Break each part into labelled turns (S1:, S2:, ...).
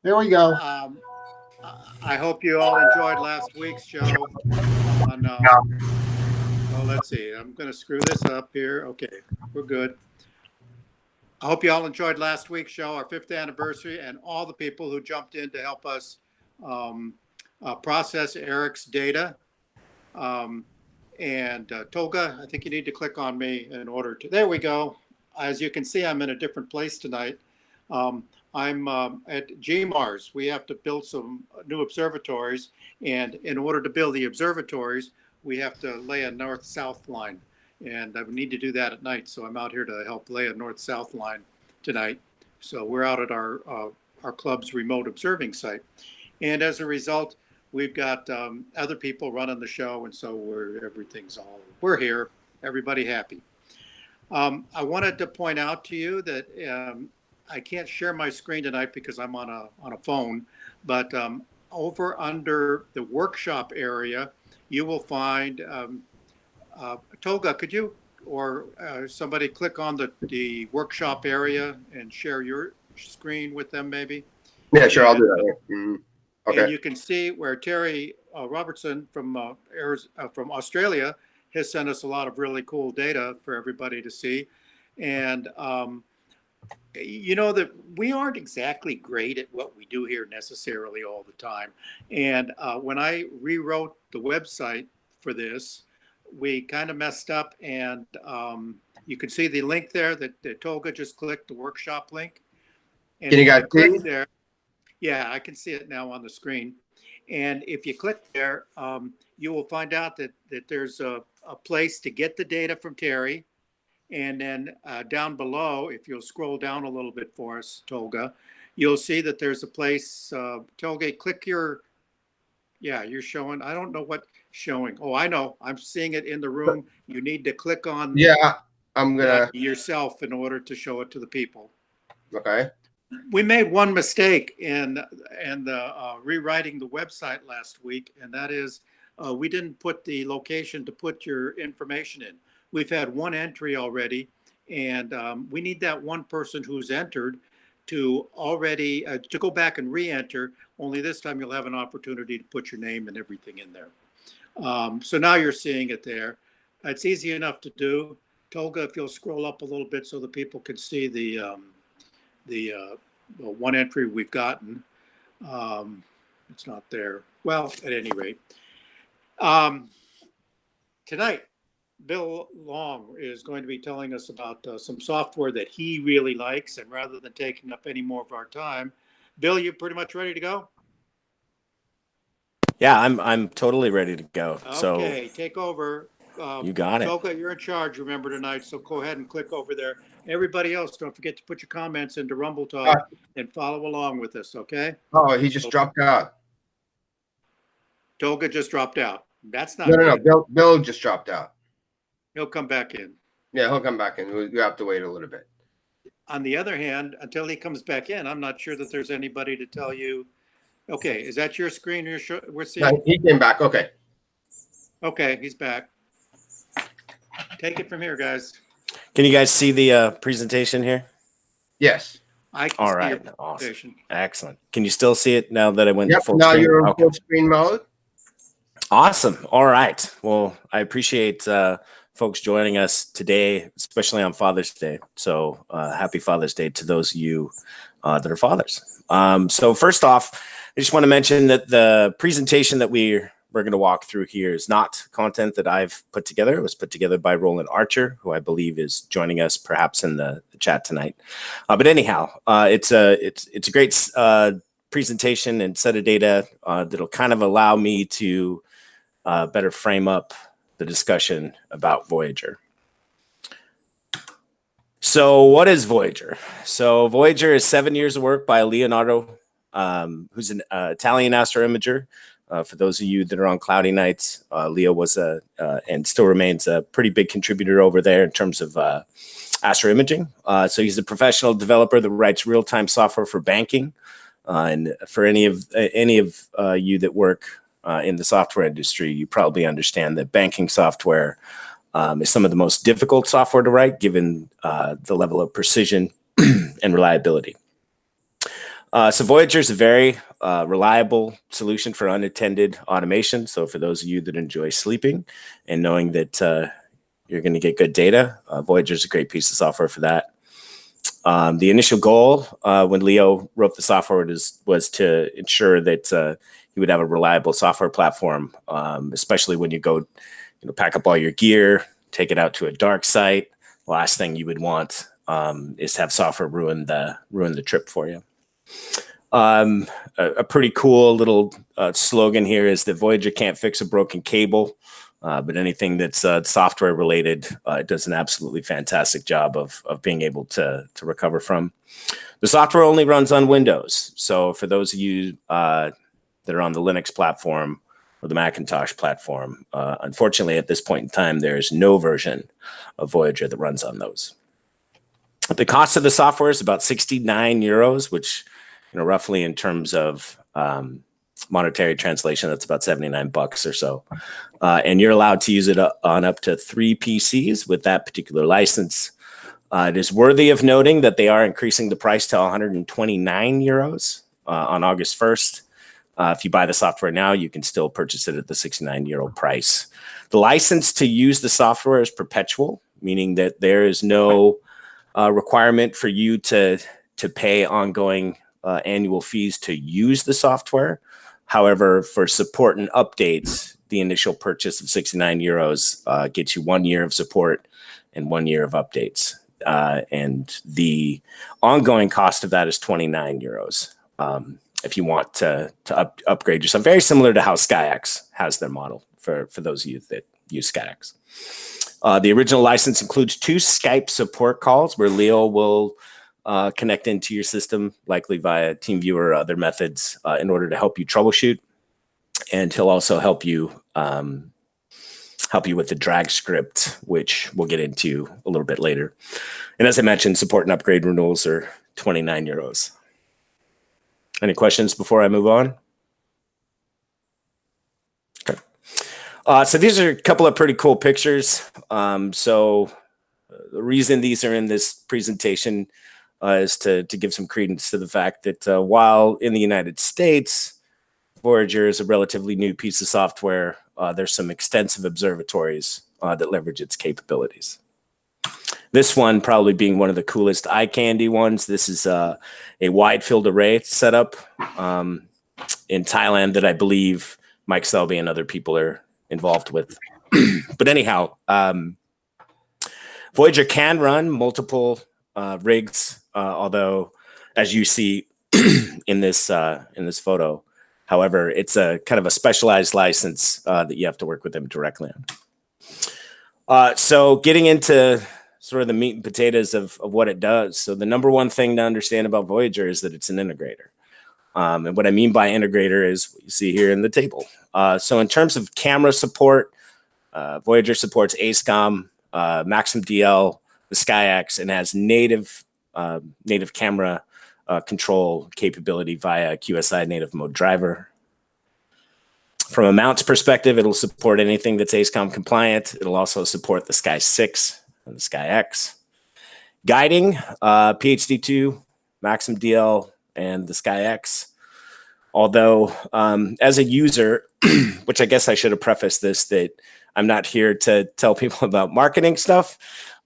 S1: There we go.
S2: I hope you all enjoyed last week's show on. Oh, let's see. I'm going to screw this up here. Okay, we're good. I hope you all enjoyed last week's show, our fifth anniversary, and all the people who jumped in to help us um, process Eric's data. Um, and Tolga, I think you need to click on me in order to. There we go. As you can see, I'm in a different place tonight. I'm at GMARS. We have to build some new observatories, and in order to build the observatories, we have to lay a north-south line, and I need to do that at night. So I'm out here to help lay a north-south line tonight. So we're out at our club's remote observing site, and as a result, we've got other people running the show, and so we're here. Everybody happy. I wanted to point out to you that I can't share my screen tonight because I'm on a phone, but over under the workshop area, you will find Toga. Could you or somebody click on the workshop area and share your screen with them, maybe?
S1: Yeah, sure. I'll
S2: And
S1: do that.
S2: and
S1: Okay.
S2: you can see where Terry Robertson from Australia has sent us a lot of really cool data for everybody to see. And you know that we aren't exactly great at what we do here necessarily all the time. And when I rewrote the website for this, we kind of messed up. And you can see the link there that Tolga just clicked, the workshop link. And
S1: Can you
S2: if
S1: guys
S2: you
S1: see?
S2: click there, yeah, I can see it now on the screen. And if you click there, you will find out that there's a place to get the data from Terry. And then down below, if you'll scroll down a little bit for us, Tolga, you'll see that there's a place. Tolga, click yeah, you're showing. I don't know what showing. Oh, I know. I'm seeing it in the room. You need to click on
S1: Yeah, I'm
S2: that
S1: gonna.
S2: yourself in order to show it to the people.
S1: Okay.
S2: We made one mistake in the rewriting the website last week, and that is we didn't put the location to put your information in. We've had one entry already, and we need that one person who's entered to already to go back and re-enter. Only this time you'll have an opportunity to put your name and everything in there. So now you're seeing it there. It's easy enough to do. Tolga, if you'll scroll up a little bit so the people can see the one entry we've gotten. It's not there. Well, at any rate, um, tonight, Bill Long is going to be telling us about some software that he really likes. And rather than taking up any more of our time, Bill, you pretty much ready to go?
S3: Yeah, I'm totally ready to go. So
S2: Okay, take over.
S3: you got it.
S2: Toka, you're in charge, remember, tonight. So go ahead and click over there. Everybody else, don't forget to put your comments into Rumble
S1: Uh,
S2: Talk and follow along with us, okay?
S1: oh, he just
S2: So
S1: dropped out.
S2: Toga just dropped out. That's
S1: No,
S2: not
S1: no, no.
S2: good.
S1: Bill just dropped out.
S2: He'll come back in.
S1: Yeah, he'll come back in. We have to wait a little bit.
S2: On the other hand, until he comes back in, I'm not sure that there's anybody to tell you. Okay, is that your screen we're
S1: No,
S2: seeing?
S1: he came back. Okay.
S2: Okay, he's back. Take it from here, guys.
S3: Can you guys see the presentation here?
S1: Yes.
S2: I can
S3: All
S2: see your
S3: right. Awesome.
S2: presentation.
S3: Excellent. Can you still see it now that I went
S1: Yep.
S3: full
S1: Now
S3: screen?
S1: you're in
S3: Okay.
S1: full screen mode.
S3: Awesome. All right. Well, I appreciate folks joining us today, especially on Father's Day. So happy Father's Day to those of you that are fathers. So first off, I just want to mention that the presentation that we're going to walk through here is not content that I've put together. It was put together by Roland Archer, who I believe is joining us perhaps in the chat tonight. But anyhow, it's a great presentation and set of data that'll kind of allow me to better frame up the discussion about Voyager. So what is Voyager? So Voyager is 7 years of work by Leonardo, who's an Italian astroimager. For those of you that are on cloudy nights, Leo was and still remains a pretty big contributor over there in terms of astroimaging. So he's a professional developer that writes real-time software for banking. And for any of you that work in the software industry, you probably understand that banking software is some of the most difficult software to write, given the level of precision and reliability. So Voyager is a very reliable solution for unattended automation. So for those of you that enjoy sleeping and knowing that you're going to get good data, Voyager is a great piece of software for that. The initial goal when Leo wrote the software was to ensure that he would have a reliable software platform, especially when you go, pack up all your gear, take it out to a dark site. The last thing you would want is to have software ruin the trip for you. A pretty cool little slogan here is that Voyager can't fix a broken cable, but anything that's software related, it does an absolutely fantastic job of being able to recover from. The software only runs on Windows. So for those of you that are on the Linux platform or the Macintosh platform, unfortunately at this point in time, there's no version of Voyager that runs on those. The cost of the software is about 69 euros, which, roughly in terms of monetary translation, that's about 79 bucks or so. And you're allowed to use it on up to 3 PCs with that particular license. It is worthy of noting that they are increasing the price to 129 euros on August 1st. If you buy the software now, you can still purchase it at the 69 euro price. The license to use the software is perpetual, meaning that there is no requirement for you to pay ongoing annual fees to use the software. However, for support and updates, the initial purchase of 69 euros gets you 1 year of support and 1 year of updates. And the ongoing cost of that is 29 euros if you want to upgrade yourself. Very similar to how SkyX has their model for those of you that use SkyX. The original license includes 2 Skype support calls where Leo will connect into your system, likely via TeamViewer or other methods, in order to help you troubleshoot. And he'll also help you with the drag script, which we'll get into a little bit later. And as I mentioned, support and upgrade renewals are 29 euros. Any questions before I move on? Okay. So these are a couple of pretty cool pictures. So the reason these are in this presentation is to give some credence to the fact that while in the United States, Voyager is a relatively new piece of software, there's some extensive observatories that leverage its capabilities. This one probably being one of the coolest eye candy ones. This is a wide field array setup in Thailand that I believe Mike Selby and other people are involved with. But anyhow, Voyager can run multiple rigs, although, as you see in this photo, however, it's a kind of a specialized license that you have to work with them directly on. So getting into sort of the meat and potatoes of what it does. So the number one thing to understand about Voyager is that it's an integrator. And what I mean by integrator is what you see here in the table. So in terms of camera support, Voyager supports ASCOM, Maxim DL, the SkyX, and has native camera control capability via QSI native mode driver. From a mounts perspective, it'll support anything that's ASCOM compliant. It'll also support the Sky 6 and the SkyX. Guiding, PhD2, Maxim DL, and the SkyX. Although, as a user, which I guess I should have prefaced this, that I'm not here to tell people about marketing stuff.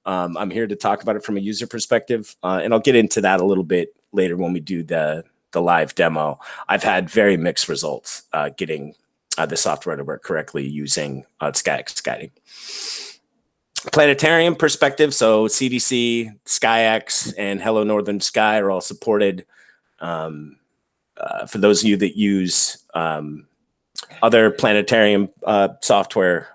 S3: I'm here to talk about it from a user perspective, and I'll get into that a little bit later when we do the live demo. I've had very mixed results getting the software to work correctly using SkyX guiding. Planetarium perspective, so CDC, SkyX, and Hello Northern Sky are all supported. For those of you that use other Planetarium software,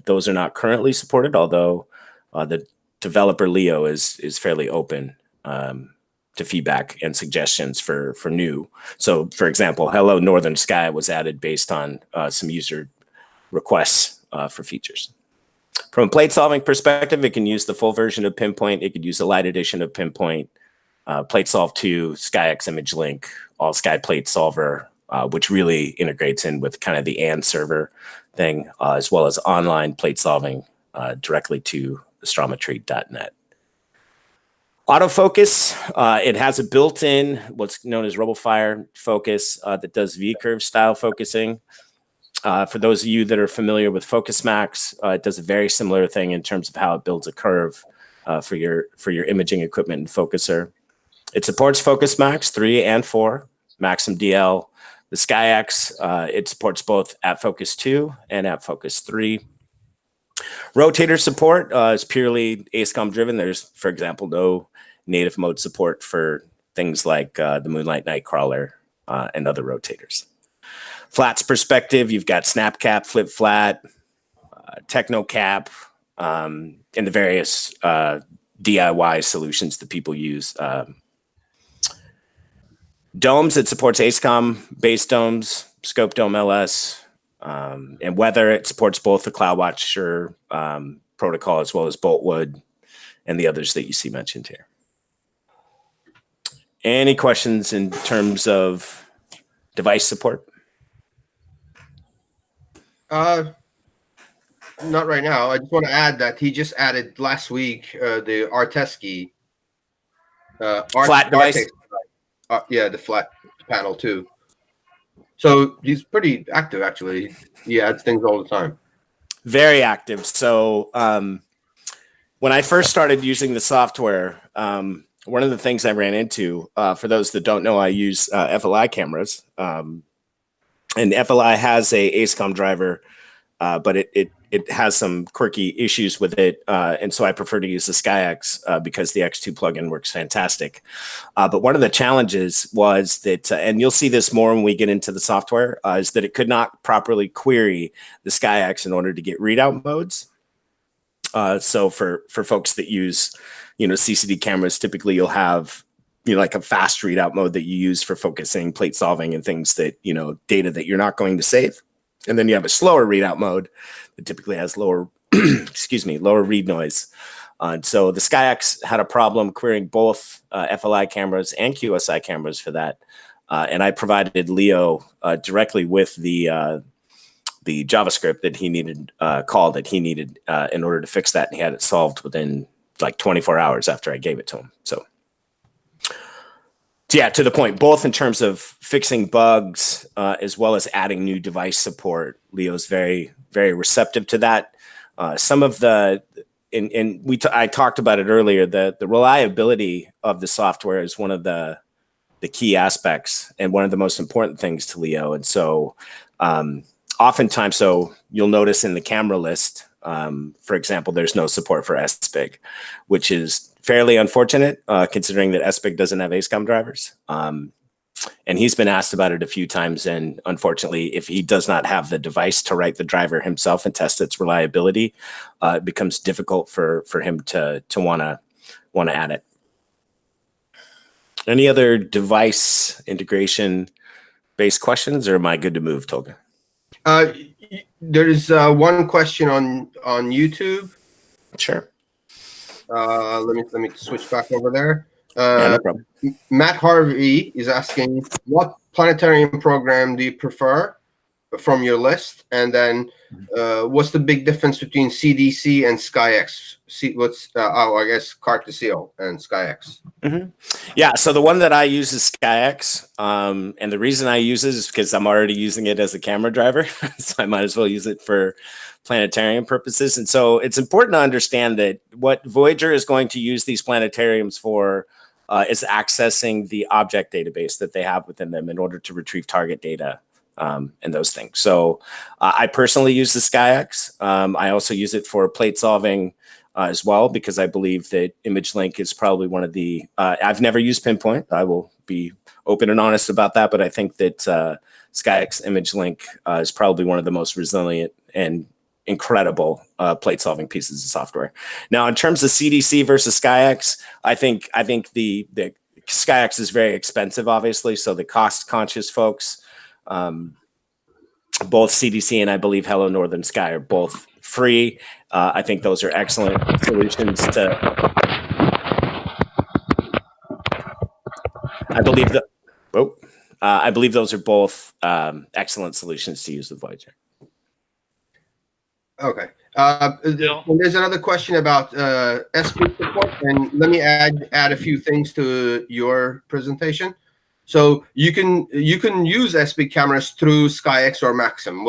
S3: those are not currently supported, although the developer Leo is fairly open to feedback and suggestions for new. So, for example, Hello Northern Sky was added based on some user requests for features. From a plate solving perspective, it can use the full version of Pinpoint. It could use a light edition of Pinpoint, PlateSolve 2, SkyX Image Link, All Sky Plate Solver, which really integrates in with kind of the AND server thing, as well as online plate solving directly to astrometry.net. Autofocus, it has a built-in what's known as RoboFire focus that does V-curve style focusing. For those of you that are familiar with FocusMax, it does a very similar thing in terms of how it builds a curve for your imaging equipment and focuser. It supports FocusMax 3 and 4, Maxim DL. The SkyX, it supports both at Focus 2 and at Focus 3. Rotator support is purely ASCOM driven. There's, for example, no native mode support for things like the Moonlight Nightcrawler and other rotators. Flats perspective, you've got SnapCap, Flip Flat, TechnoCap, and the various DIY solutions that people use. Domes, it supports ASCOM base domes, Scope Dome LS, and weather, it supports both the CloudWatcher protocol as well as Boltwood and the others that you see mentioned here. Any questions in terms of device support?
S1: Not right now. I just want to add that he just added last week the Arteski
S3: Flat device?
S1: Yeah, the flat panel too. So he's pretty active, actually. He adds things all the time.
S3: Very active. So when I first started using the software, one of the things I ran into, for those that don't know, I use FLI cameras. And FLI has a ASCOM driver, but it has some quirky issues with it. And so I prefer to use the SkyX because the X2 plugin works fantastic. But one of the challenges was that, and you'll see this more when we get into the software, is that it could not properly query the SkyX in order to get readout modes. So for folks that use, CCD cameras, typically you'll have, like a fast readout mode that you use for focusing, plate solving, and things that, data that you're not going to save. And then you have a slower readout mode that typically has lower, lower read noise. So the SkyX had a problem querying both FLI cameras and QSI cameras for that. And I provided Leo directly with the JavaScript that he needed, call that he needed in order to fix that. And he had it solved within like 24 hours after I gave it to him. So yeah, to the point, both in terms of fixing bugs as well as adding new device support. Leo's very, very receptive to that. Some of the, I talked about it earlier, the reliability of the software is one of the key aspects and one of the most important things to Leo. And so oftentimes, so you'll notice in the camera list, for example, there's no support for SBIG, which is fairly unfortunate considering that SBIG doesn't have ASCOM drivers. And he's been asked about it a few times. And unfortunately, if he does not have the device to write the driver himself and test its reliability, it becomes difficult for him to want to add it. Any other device integration based questions, or am I good to move, Tolga?
S1: There's one question on YouTube.
S3: Sure.
S1: Let me switch back over there.
S3: Yeah, no problem.
S1: Matt Harvey is asking, what planetarium program do you prefer from your list? And then what's the big difference between CDC and SkyX? I guess Cartesio and SkyX.
S3: Mm-hmm. Yeah, so the one that I use is SkyX. And the reason I use it is because I'm already using it as a camera driver. So I might as well use it for planetarium purposes. And so it's important to understand that what Voyager is going to use these planetariums for is accessing the object database that they have within them in order to retrieve target data and those things. So I personally use the SkyX. I also use it for plate solving as well, because I believe that ImageLink is probably one of the, I've never used Pinpoint. I will be open and honest about that, but I think that SkyX ImageLink is probably one of the most resilient and incredible plate solving pieces of software. Now, in terms of CDC versus SkyX, I think the SkyX is very expensive, obviously. So the cost conscious folks, both CDC and I believe Hello Northern Sky are both free. I think those are excellent solutions to. I believe those are both excellent solutions to use with Voyager.
S1: Okay. There's another question about SPIC support, and let me add a few things to your presentation. So you can use SPIC cameras through SkyX or Maxim.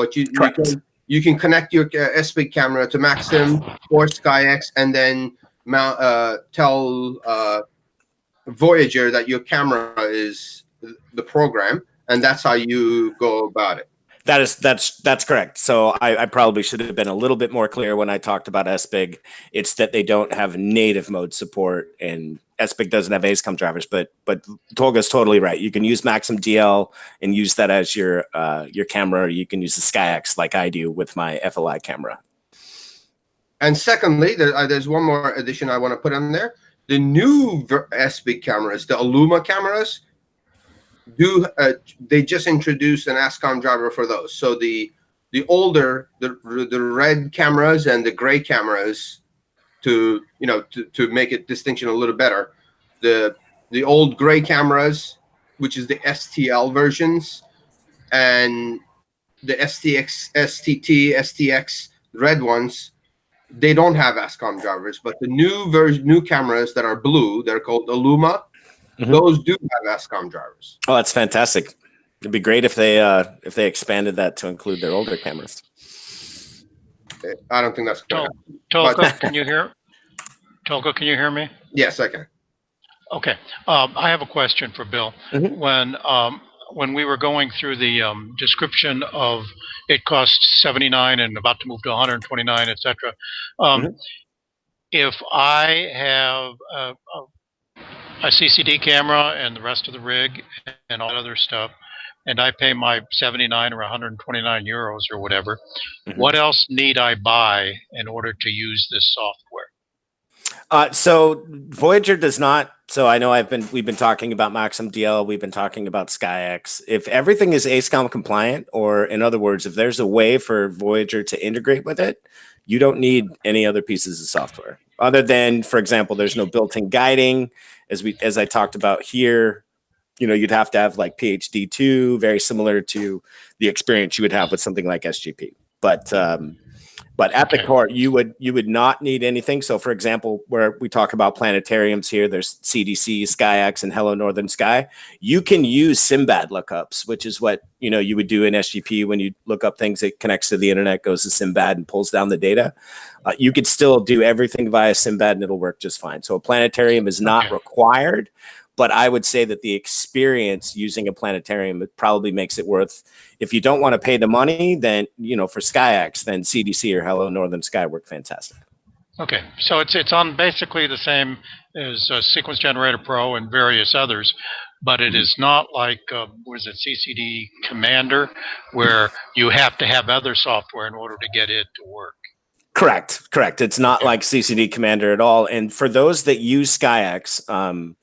S1: You can connect your SPIC camera to Maxim or SkyX, and then tell Voyager that your camera is the program, and that's how you go about it.
S3: That's correct. So I probably should have been a little bit more clear when I talked about SPIG. It's that they don't have native mode support, and SPIG doesn't have ASCOM drivers. But Tolga's totally right. You can use Maxim DL and use that as your camera, or you can use the SkyX like I do with my FLI camera. And
S1: secondly, there's one more addition I want to put in there. The new SPIG cameras, the Illuma cameras, they just introduced an ASCOM driver for those. So the older, the red cameras and the gray cameras, to make it distinction a little better, the old gray cameras, which is the STL versions, and the STX, STT, STX red ones, they don't have ASCOM drivers. But the new cameras that are blue, they're called Illuma. Mm-hmm. Those do have ASCOM drivers.
S3: Oh, that's fantastic. It'd be great if they expanded that to include their older cameras.
S1: I don't think that's good.
S4: Tolga, can you hear? Tolga, can you hear me?
S1: Yes, I can.
S4: Okay. I have a question for Bill. Mm-hmm. When we were going through the description of it costs $79 and about to move to $129, etc. Mm-hmm. If I have a CCD camera and the rest of the rig and all that other stuff, and I pay my 79 or 129 euros or whatever, mm-hmm. What else need I buy in order to use this software?
S3: So Voyager does not. So I know we've been talking about Maxim DL, we've been talking about SkyX. If everything is ASCOM compliant, or in other words, if there's a way for Voyager to integrate with it, you don't need any other pieces of software. Other than, for example, there's no built-in guiding, as I talked about here. You'd have to have like PhD2, very similar to the experience you would have with something like SGP. But at the core, you would not need anything. So, for example, where we talk about planetariums here, there's CDC, SkyX, and Hello Northern Sky. You can use SIMBAD lookups, which is what you would do in SGP when you look up things. It connects to the internet, goes to SIMBAD, and pulls down the data. You could still do everything via SIMBAD, and it'll work just fine. So, a planetarium is not required. But I would say that the experience using a planetarium, it probably makes it worth. If you don't want to pay the money, then for SkyX, then CDC or Hello Northern Sky work fantastic.
S4: Okay, so it's on basically the same as Sequence Generator Pro and various others, but it is not like CCD Commander, where you have to have other software in order to get it to work.
S3: Correct. It's not like CCD Commander at all. And for those that use SkyX,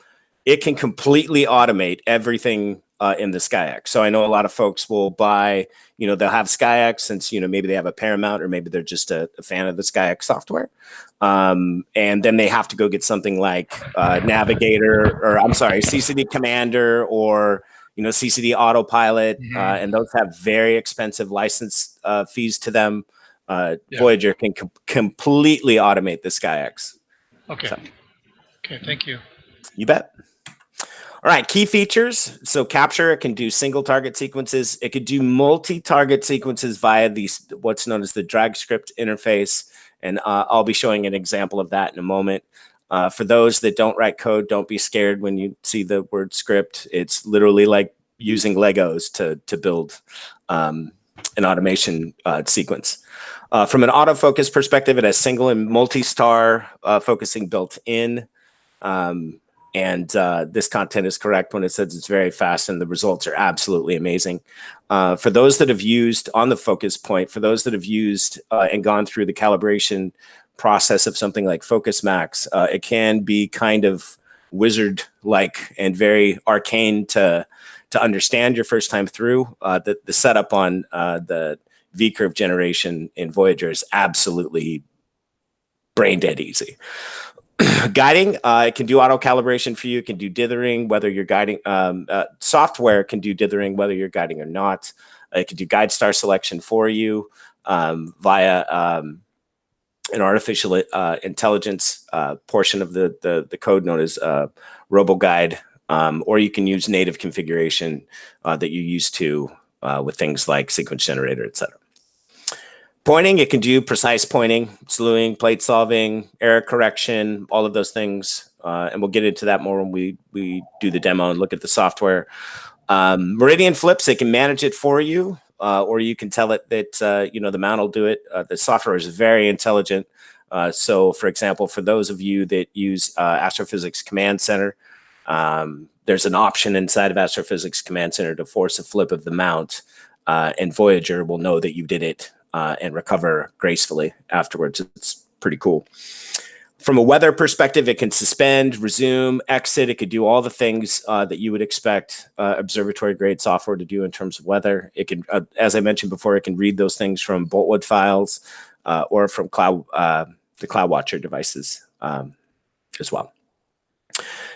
S3: it can completely automate everything in the SkyX. So I know a lot of folks will buy, they'll have SkyX since, maybe they have a Paramount, or maybe they're just a fan of the SkyX software. And then they have to go get something like CCD Commander, or, CCD Autopilot. Mm-hmm. And those have very expensive license fees to them. Voyager can completely automate the SkyX.
S4: Okay. Okay, thank you.
S3: You bet. All right, key features. So Capture, it can do single target sequences. It could do multi-target sequences via what's known as the drag script interface. And I'll be showing an example of that in a moment. For those that don't write code, don't be scared when you see the word script. It's literally like using Legos to build an automation sequence. From an autofocus perspective, it has single and multi-star focusing built in. And this content is correct when it says it's very fast, and the results are absolutely amazing. For those that have used on the focus point, for those that have used and gone through the calibration process of something like Focus Max, it can be kind of wizard-like and very arcane to understand your first time through. The setup on the V-curve generation in Voyager is absolutely brain dead easy. Guiding, it can do auto calibration for you. It can do dithering, whether you're guiding. Software can do dithering, whether you're guiding or not. It can do guide star selection for you via an artificial intelligence portion of the code known as RoboGuide, or you can use native configuration that you used to with things like sequence generator, etc. Pointing, it can do precise pointing, slewing, plate solving, error correction, all of those things. And we'll get into that more when we do the demo and look at the software. Meridian flips, it can manage it for you, or you can tell it that, the mount will do it. The software is very intelligent. So, for example, for those of you that use Astrophysics Command Center, there's an option inside of Astrophysics Command Center to force a flip of the mount, and Voyager will know that you did it and recover gracefully afterwards. It's pretty cool. From a weather perspective, it can suspend, resume, exit. It could do all the things that you would expect observatory-grade software to do in terms of weather. It can, as I mentioned before, it can read those things from Boltwood files or from the CloudWatcher devices as well.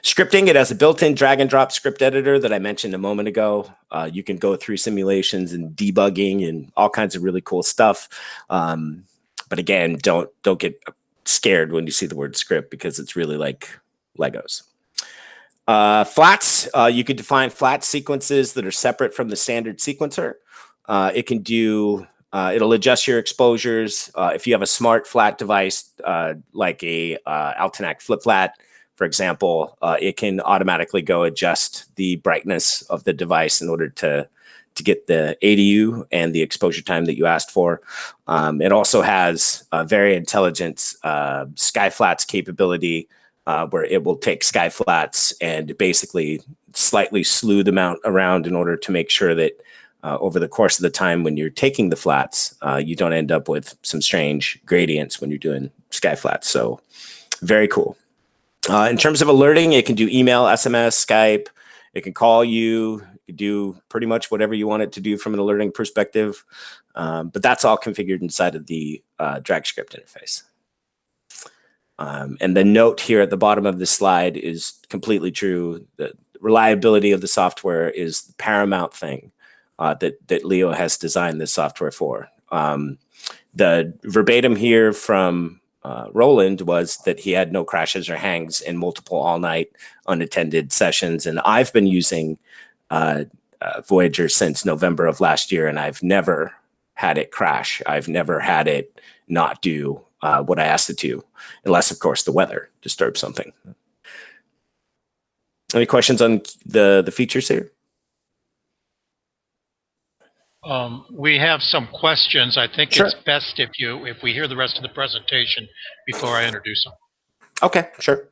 S3: Scripting, it has a built-in drag-and-drop script editor that I mentioned a moment ago. You can go through simulations and debugging and all kinds of really cool stuff. But again, don't get scared when you see the word script, because it's really like Legos. Flats, you could define flat sequences that are separate from the standard sequencer. It can do, it'll adjust your exposures. If you have a smart flat device, like a Altanac flip flat, for example, it can automatically go adjust the brightness of the device in order to get the ADU and the exposure time that you asked for. It also has a very intelligent sky flats capability, where it will take sky flats and basically slightly slew the mount around in order to make sure that over the course of the time when you're taking the flats, you don't end up with some strange gradients when you're doing sky flats. So very cool. In terms of alerting, it can do email, SMS, Skype. It can call you. It can do pretty much whatever you want it to do from an alerting perspective. But that's all configured inside of the drag script interface. And the note here at the bottom of this slide is completely true. The reliability of the software is the paramount thing that Leo has designed this software for. The verbatim here from Roland was that he had no crashes or hangs in multiple all-night unattended sessions. And I've been using Voyager since November of last year, and I've never had it crash. I've never had it not do what I asked it to, unless, of course, the weather disturbs something. Any questions on the features here?
S4: We have some questions. I think
S3: Sure.
S4: it's best if we hear the rest of the presentation before I introduce them.
S3: Okay, sure.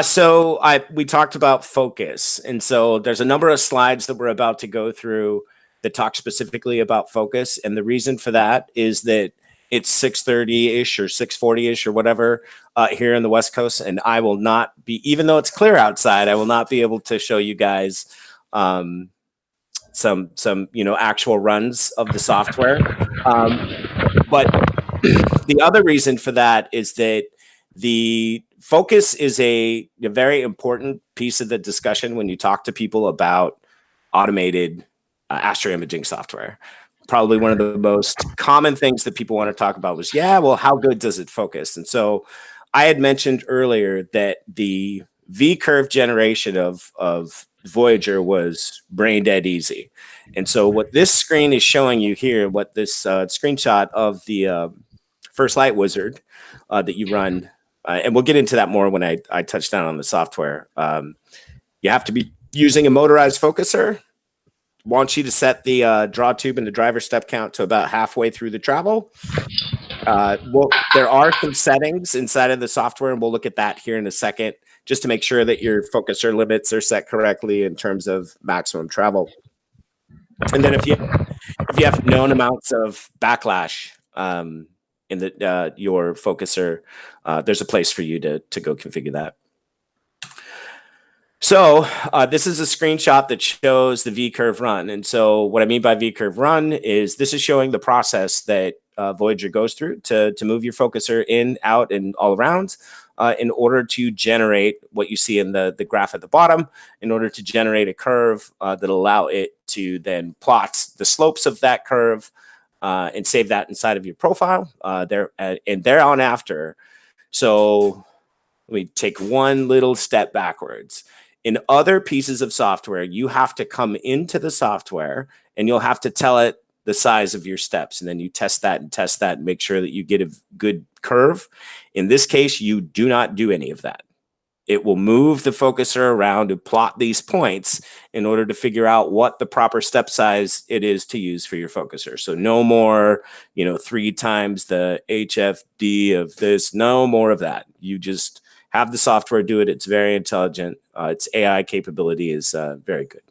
S3: So we talked about focus, and so there's a number of slides that we're about to go through that talk specifically about focus, and the reason for that is that it's 6:30-ish or 6:40-ish or whatever here in the West Coast, and I will not be, even though it's clear outside, I will not be able to show you guys some actual runs of the software. But the other reason for that is that the focus is a very important piece of the discussion when you talk to people about automated astroimaging software. Probably one of the most common things that people want to talk about was, well, how good does it focus? And so I had mentioned earlier that the V-curve generation of Voyager was brain dead easy. And so what this screen is showing you here, what this screenshot of the First Light Wizard that you run, and we'll get into that more when I touch down on the software. You have to be using a motorized focuser. Want you to set the draw tube and the driver step count to about halfway through the travel. There are some settings inside of the software, and we'll look at that here in a second, just to make sure that your focuser limits are set correctly in terms of maximum travel. And then if you have known amounts of backlash in your focuser, there's a place for you to go configure that. So this is a screenshot that shows the V-curve run. And so what I mean by V-curve run is this is showing the process that Voyager goes through to move your focuser in, out, and all around in order to generate what you see in the graph at the bottom, in order to generate a curve that'll allow it to then plot the slopes of that curve and save that inside of your profile there, and thereon after. So let me take one little step backwards. In other pieces of software, you have to come into the software and you'll have to tell it the size of your steps. And then you test that and make sure that you get a good curve. In this case, you do not do any of that. It will move the focuser around and plot these points in order to figure out what the proper step size it is to use for your focuser. So no more, 3 times the HFD of this, no more of that. You just have the software do it. It's very intelligent. Its AI capability is very good.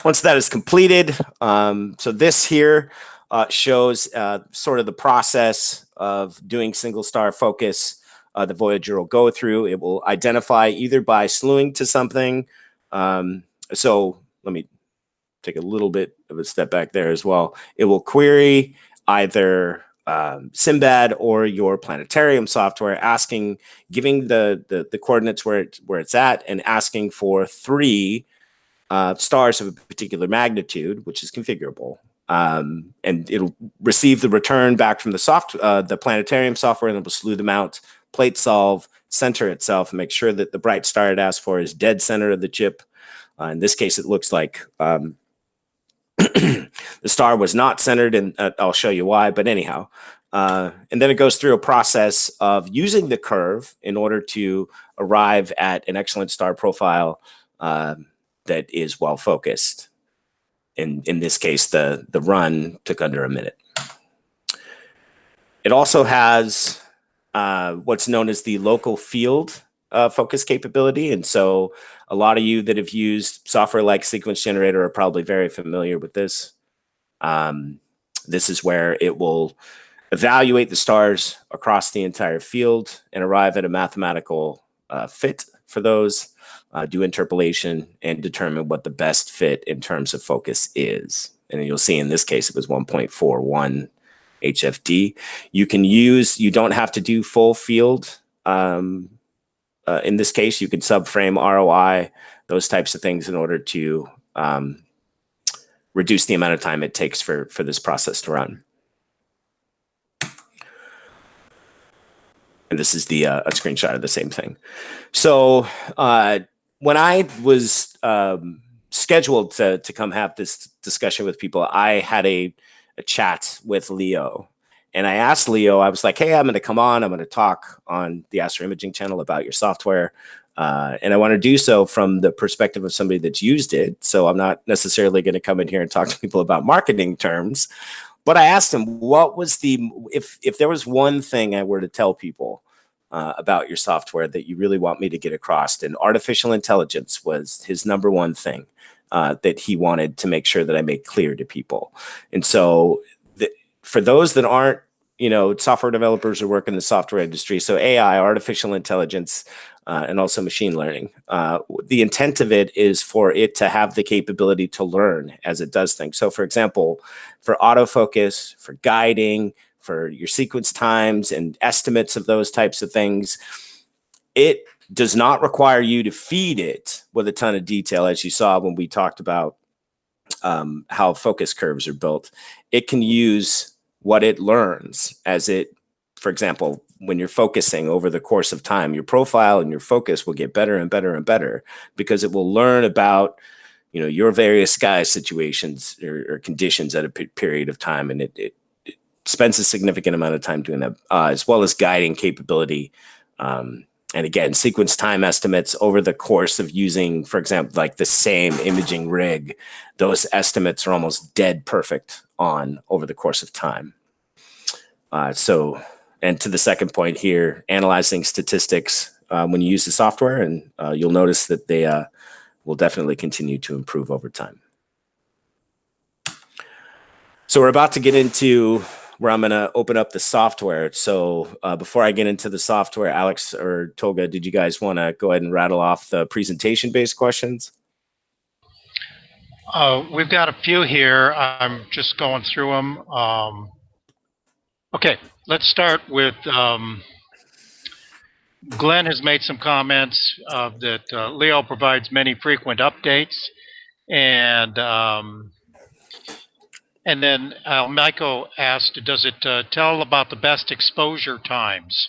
S3: Once that is completed, so this here shows sort of the process of doing single star focus. The Voyager will go through. It will identify either by slewing to something. So let me take a little bit of a step back there as well. It will query either Simbad or your Planetarium software, giving the coordinates where it's at, and asking for 3 stars of a particular magnitude, which is configurable. And it'll receive the return back from the Planetarium software, and it will slew them out, plate solve, center itself, and make sure that the bright star it asked for is dead center of the chip. In this case, it looks like the star was not centered, and I'll show you why, but anyhow. And then it goes through a process of using the curve in order to arrive at an excellent star profile that is well focused. In this case, the run took under a minute. It also has what's known as the local field focus capability. And so a lot of you that have used software like Sequence Generator are probably very familiar with this. This is where it will evaluate the stars across the entire field and arrive at a mathematical fit for those, do interpolation, and determine what the best fit in terms of focus is. And you'll see in this case, it was 1.41 HFD. You don't have to do full field. In this case, you can subframe ROI, those types of things in order to reduce the amount of time it takes for this process to run. And this is a screenshot of the same thing. So when I was scheduled to come have this discussion with people, I had a chat with Leo. And I asked Leo, I was like, hey, I'm going to come on. I'm going to talk on the Astro Imaging channel about your software. And I want to do so from the perspective of somebody that's used it. So I'm not necessarily going to come in here and talk to people about marketing terms. But I asked him, what was if there was one thing I were to tell people about your software that you really want me to get across, and artificial intelligence was his number one thing that he wanted to make sure that I made clear to people. And so for those that aren't, software developers who work in the software industry, so AI, artificial intelligence, and also machine learning, the intent of it is for it to have the capability to learn as it does things. So for example, for autofocus, for guiding, for your sequence times and estimates of those types of things, it does not require you to feed it with a ton of detail, as you saw when we talked about how focus curves are built. It can use what it learns as it, for example, when you're focusing over the course of time, your profile and your focus will get better and better and better because it will learn about, your various sky situations or conditions at a period of time. And it spends a significant amount of time doing that, as well as guiding capability. And again, sequence time estimates over the course of using, for example, like the same imaging rig, those estimates are almost dead perfect over the course of time. And to the second point here, analyzing statistics when you use the software, and you'll notice that they will definitely continue to improve over time. So we're about to get into where I'm going to open up the software. So before I get into the software, Alex or Tolga, did you guys want to go ahead and rattle off the presentation-based questions?
S4: We've got a few here. I'm just going through them. Okay, let's start with Glenn has made some comments that Leo provides many frequent updates, and And then Michael asked, does it tell about the best exposure times?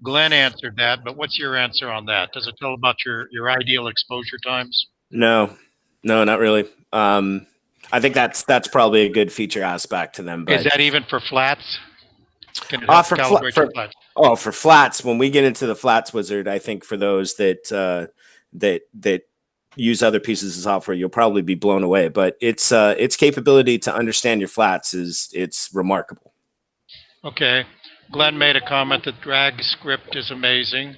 S4: Glenn answered that, but what's your answer on that? Does it tell about your ideal exposure times?
S3: No, not really. I think that's probably a good feature aspect to them. But
S4: Is that even for flats? Can it help calibrate your flats?
S3: For flats, when we get into the flats wizard, I think for those that that use other pieces of software, you'll probably be blown away. But its capability to understand your flats it's remarkable.
S4: Okay. Glenn made a comment that drag script is amazing.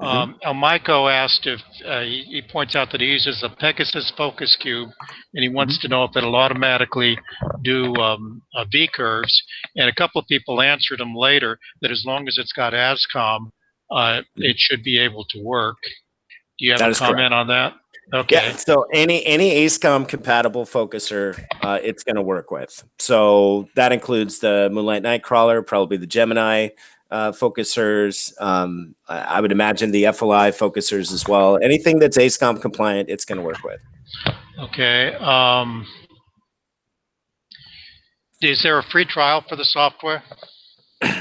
S4: Elmico asked if he points out that he uses a Pegasus focus cube, and he wants to know if it'll automatically do V curves. And a couple of people answered him later that as long as it's got ASCOM, it should be able to work. Do you have a comment on that? Okay.
S3: Yeah, so any ASCOM compatible focuser, it's going to work with. So that includes the Moonlight Nightcrawler, probably the Gemini focusers. I would imagine the FLI focusers as well. Anything that's ASCOM compliant, it's going to work with.
S4: Okay. Is there a free trial for the software?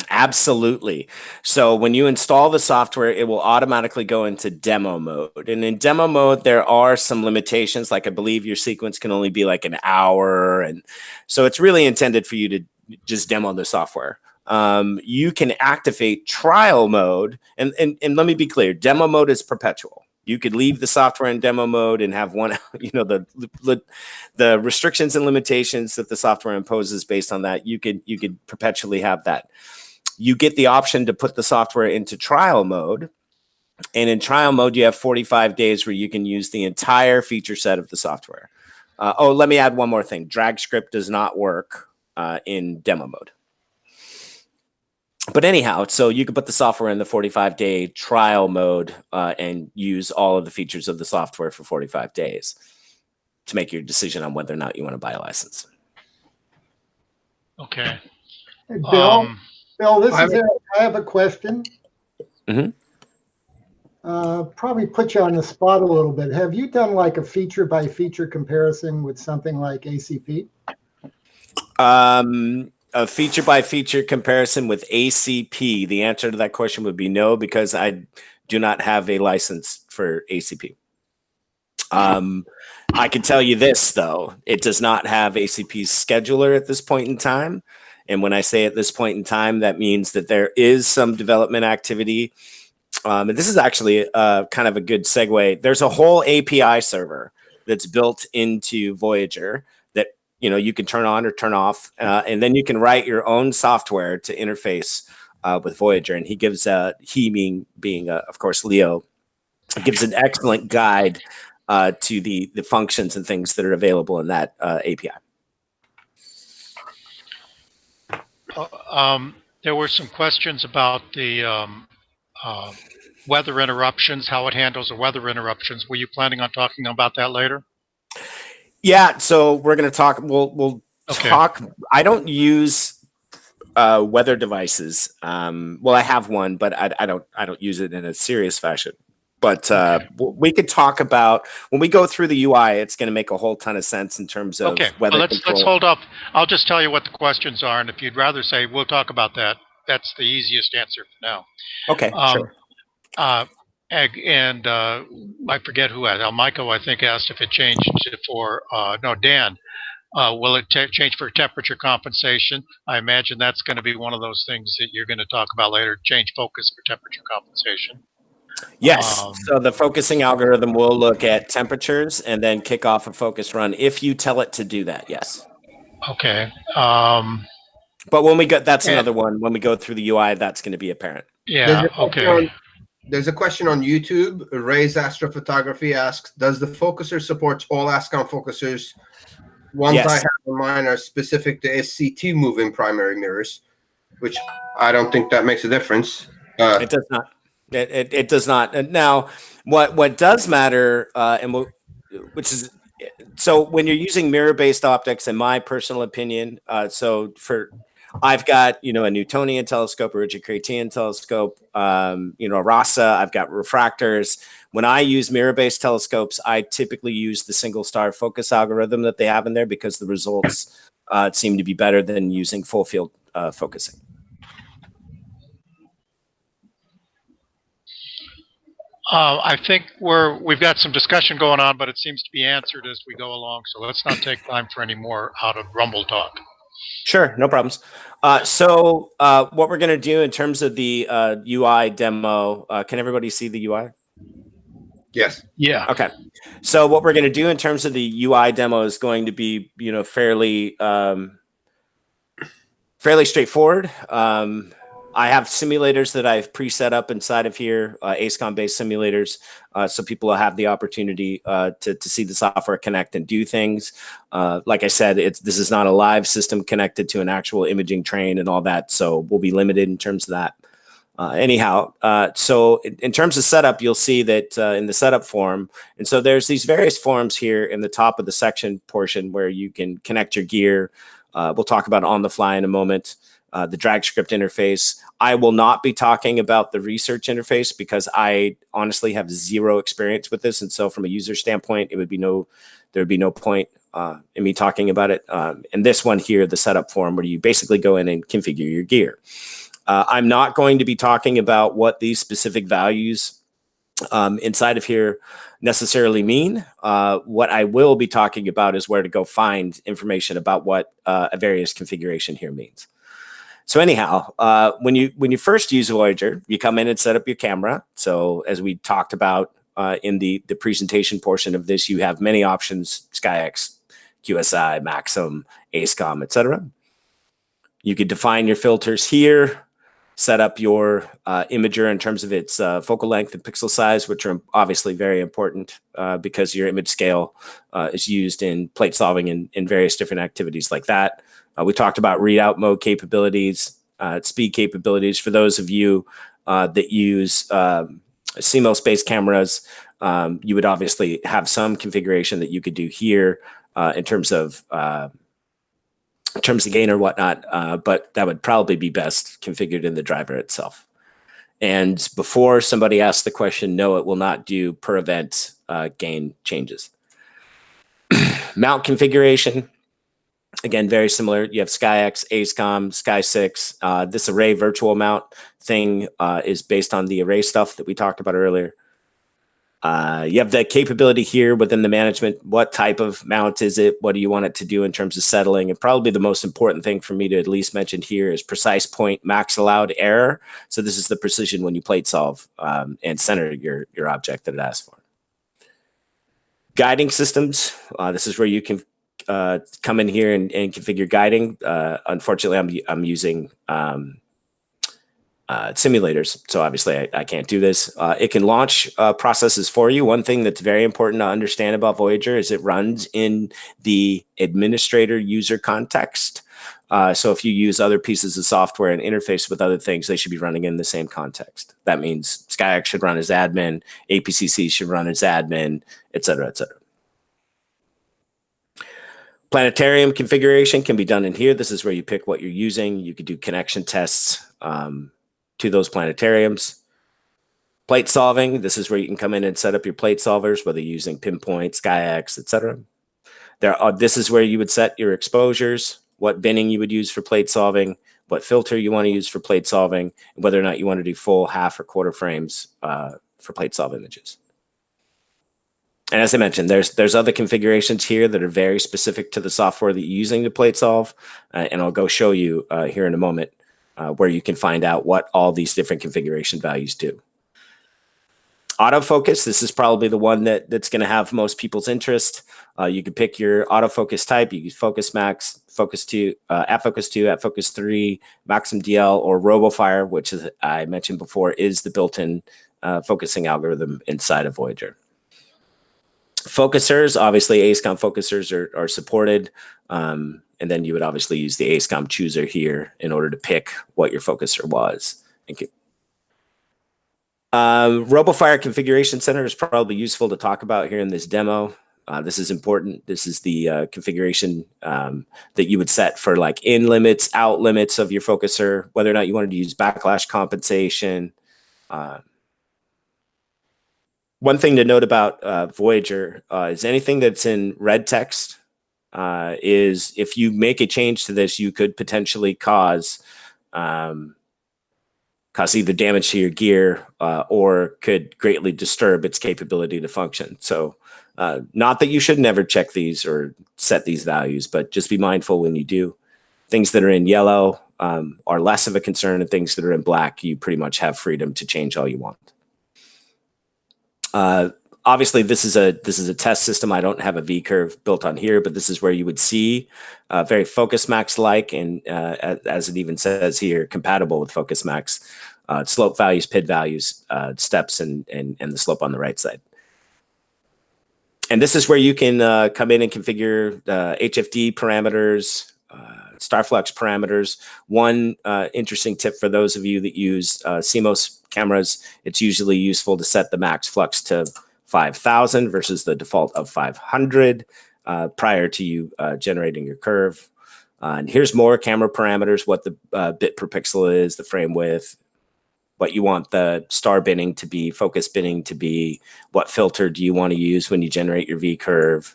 S3: Absolutely. So when you install the software, it will automatically go into demo mode. And in demo mode, there are some limitations. Like I believe your sequence can only be like an hour. And so it's really intended for you to just demo the software. You can activate trial mode. And let me be clear, demo mode is perpetual. You could leave the software in demo mode and have one, the restrictions and limitations that the software imposes based on that. You could perpetually have that. You get the option to put the software into trial mode. And in trial mode, you have 45 days where you can use the entire feature set of the software. Let me add one more thing. Drag script does not work in demo mode. But anyhow, so you can put the software in the 45-day trial mode and use all of the features of the software for 45 days to make your decision on whether or not you want to buy a license.
S4: Okay.
S5: Hey, Bill, this is Eric. I have a question. Probably put you on the spot a little bit. Have you done like a feature-by-feature comparison with something like ACP?
S3: A feature-by-feature comparison with ACP, the answer to that question would be no, because I do not have a license for ACP. I can tell you this, though. It does not have ACP's scheduler at this point in time. And when I say at this point in time, that means that there is some development activity. And this is actually kind of a good segue. There's a whole API server that's built into Voyager that you can turn on or turn off, and then you can write your own software to interface with Voyager. And he gives being of course Leo, gives an excellent guide to the functions and things that are available in that API.
S4: There were some questions about the weather interruptions, how it handles the weather interruptions. Were you planning on talking about that later?
S3: Yeah, so we're going to talk. We'll talk. I don't use weather devices. Well, I have one, but I don't use it in a serious fashion. But we could talk about when we go through the UI. It's going to make a whole ton of sense in terms of weather control.
S4: Let's hold up. I'll just tell you what the questions are, and if you'd rather say we'll talk about that, that's the easiest answer for now.
S3: Okay, sure.
S4: And I forget who asked. Michael, I think, asked if it changed for Dan. Will it change for temperature compensation? I imagine that's going to be one of those things that you're going to talk about later. Change focus for temperature compensation.
S3: Yes. So the focusing algorithm will look at temperatures and then kick off a focus run if you tell it to do that. Yes.
S4: Okay.
S3: But when we go, that's another one. When we go through the UI, that's going to be apparent.
S4: Yeah. Okay.
S1: There's a question on YouTube. Ray's Astrophotography asks, does the focuser support all ASCOM focusers? Ones I have in mind are specific to SCT moving primary mirrors, which I don't think that makes a difference.
S3: It does not. It does not. And now, what does matter, which is, so when you're using mirror-based optics, in my personal opinion, so for I've got, a Newtonian telescope, a Ritchie-Chrétien telescope, a RASA. I've got refractors. When I use mirror-based telescopes, I typically use the single star focus algorithm that they have in there because the results seem to be better than using full field focusing.
S4: I think we've got some discussion going on, but it seems to be answered as we go along. So let's not take time for any more out of Rumble talk.
S3: Sure, no problems. So what we're going to do in terms of the UI demo, can everybody see the UI?
S1: Yes.
S4: Yeah.
S3: Okay. So what we're going to do in terms of the UI demo is going to be, fairly straightforward. I have simulators that I've pre-set up inside of here, ASCOM-based simulators, so people will have the opportunity to see the software connect and do things. Like I said, this is not a live system connected to an actual imaging train and all that, so we'll be limited in terms of that. So in terms of setup, you'll see that in the setup form, and so there's these various forms here in the top of the section portion where you can connect your gear. We'll talk about on the fly in a moment. The drag script interface. I will not be talking about the research interface because I honestly have zero experience with this, and so from a user standpoint, there would be no point in me talking about it. And this one here, the setup form, where you basically go in and configure your gear. I'm not going to be talking about what these specific values inside of here necessarily mean. What I will be talking about is where to go find information about what a various configuration here means. So anyhow, when you first use Voyager, you come in and set up your camera. So as we talked about in the presentation portion of this, you have many options: SkyX, QSI, Maxim, ASCOM, etc. You could define your filters here, set up your imager in terms of its focal length and pixel size, which are obviously very important because your image scale is used in plate solving and in various different activities like that. We talked about readout mode capabilities, speed capabilities. For those of you that use CMOS-based cameras, you would obviously have some configuration that you could do here in terms of gain or whatnot, but that would probably be best configured in the driver itself. And before somebody asks the question, no, it will not do per event gain changes. Mount configuration. Again, very similar. You have SkyX, ASCOM, Sky6. This array virtual mount thing is based on the array stuff that we talked about earlier. You have the capability here within the management. What type of mount is it? What do you want it to do in terms of settling? And probably the most important thing for me to at least mention here is precise point max allowed error. So this is the precision when you plate solve and center your object that it asks for. Guiding systems. This is where you can come in here and configure guiding. Unfortunately, I'm using simulators, so obviously I can't do this. It can launch processes for you. One thing that's very important to understand about Voyager is it runs in the administrator user context. So if you use other pieces of software and interface with other things, they should be running in the same context. That means SkyX should run as admin, APCC should run as admin, et cetera, et cetera. Planetarium configuration can be done in here. This is where you pick what you're using. You could do connection tests to those planetariums. Plate solving. This is where you can come in and set up your plate solvers, whether you're using Pinpoint, SkyX, etc. This is where you would set your exposures, what binning you would use for plate solving, what filter you want to use for plate solving, and whether or not you want to do full, half, or quarter frames for plate solve images. And as I mentioned, there's other configurations here that are very specific to the software that you're using to plate solve, and I'll go show you here in a moment where you can find out what all these different configuration values do. Autofocus, this is probably the one that's going to have most people's interest. You can pick your autofocus type. You can focus max, focus 2, at focus 2, at focus 3, Maxim DL, or RoboFire, which is, I mentioned before, is the built-in focusing algorithm inside of Voyager. Focusers, obviously ASCOM focusers are supported. And then you would obviously use the ASCOM chooser here in order to pick what your focuser was. Thank you. RoboFire Configuration Center is probably useful to talk about here in this demo. This is important. This is the configuration that you would set for like in limits, out limits of your focuser, whether or not you wanted to use backlash compensation. One thing to note about Voyager is anything that's in red text is if you make a change to this, you could potentially cause either damage to your gear or could greatly disturb its capability to function. So not that you should never check these or set these values, but just be mindful when you do. Things that are in yellow are less of a concern, and things that are in black, you pretty much have freedom to change all you want. Obviously, this is a test system. I don't have a V curve built on here, but this is where you would see very Focus Max-like, and as it even says here, compatible with Focus Max. Slope values, PID values, steps, and the slope on the right side. And this is where you can come in and configure HFD parameters, Starflux parameters. One interesting tip for those of you that use CMOS cameras, it's usually useful to set the max flux to 5,000 versus the default of 500 prior to you generating your curve. And here's more camera parameters, what the bit per pixel is, the frame width, what you want the star binning to be, focus binning to be, what filter do you want to use when you generate your V curve,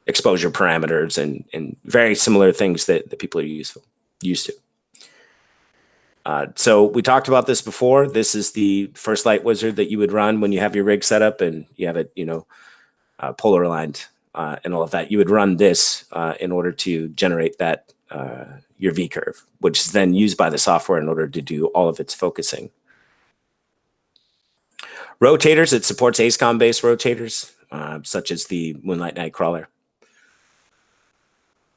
S3: exposure parameters, and very similar things that people are used to. So we talked about this before. This is the first light wizard that you would run when you have your rig set up and you have it, polar aligned and all of that. You would run this in order to generate that your V curve, which is then used by the software in order to do all of its focusing. Rotators, it supports ASCOM based rotators, such as the Moonlight Nightcrawler.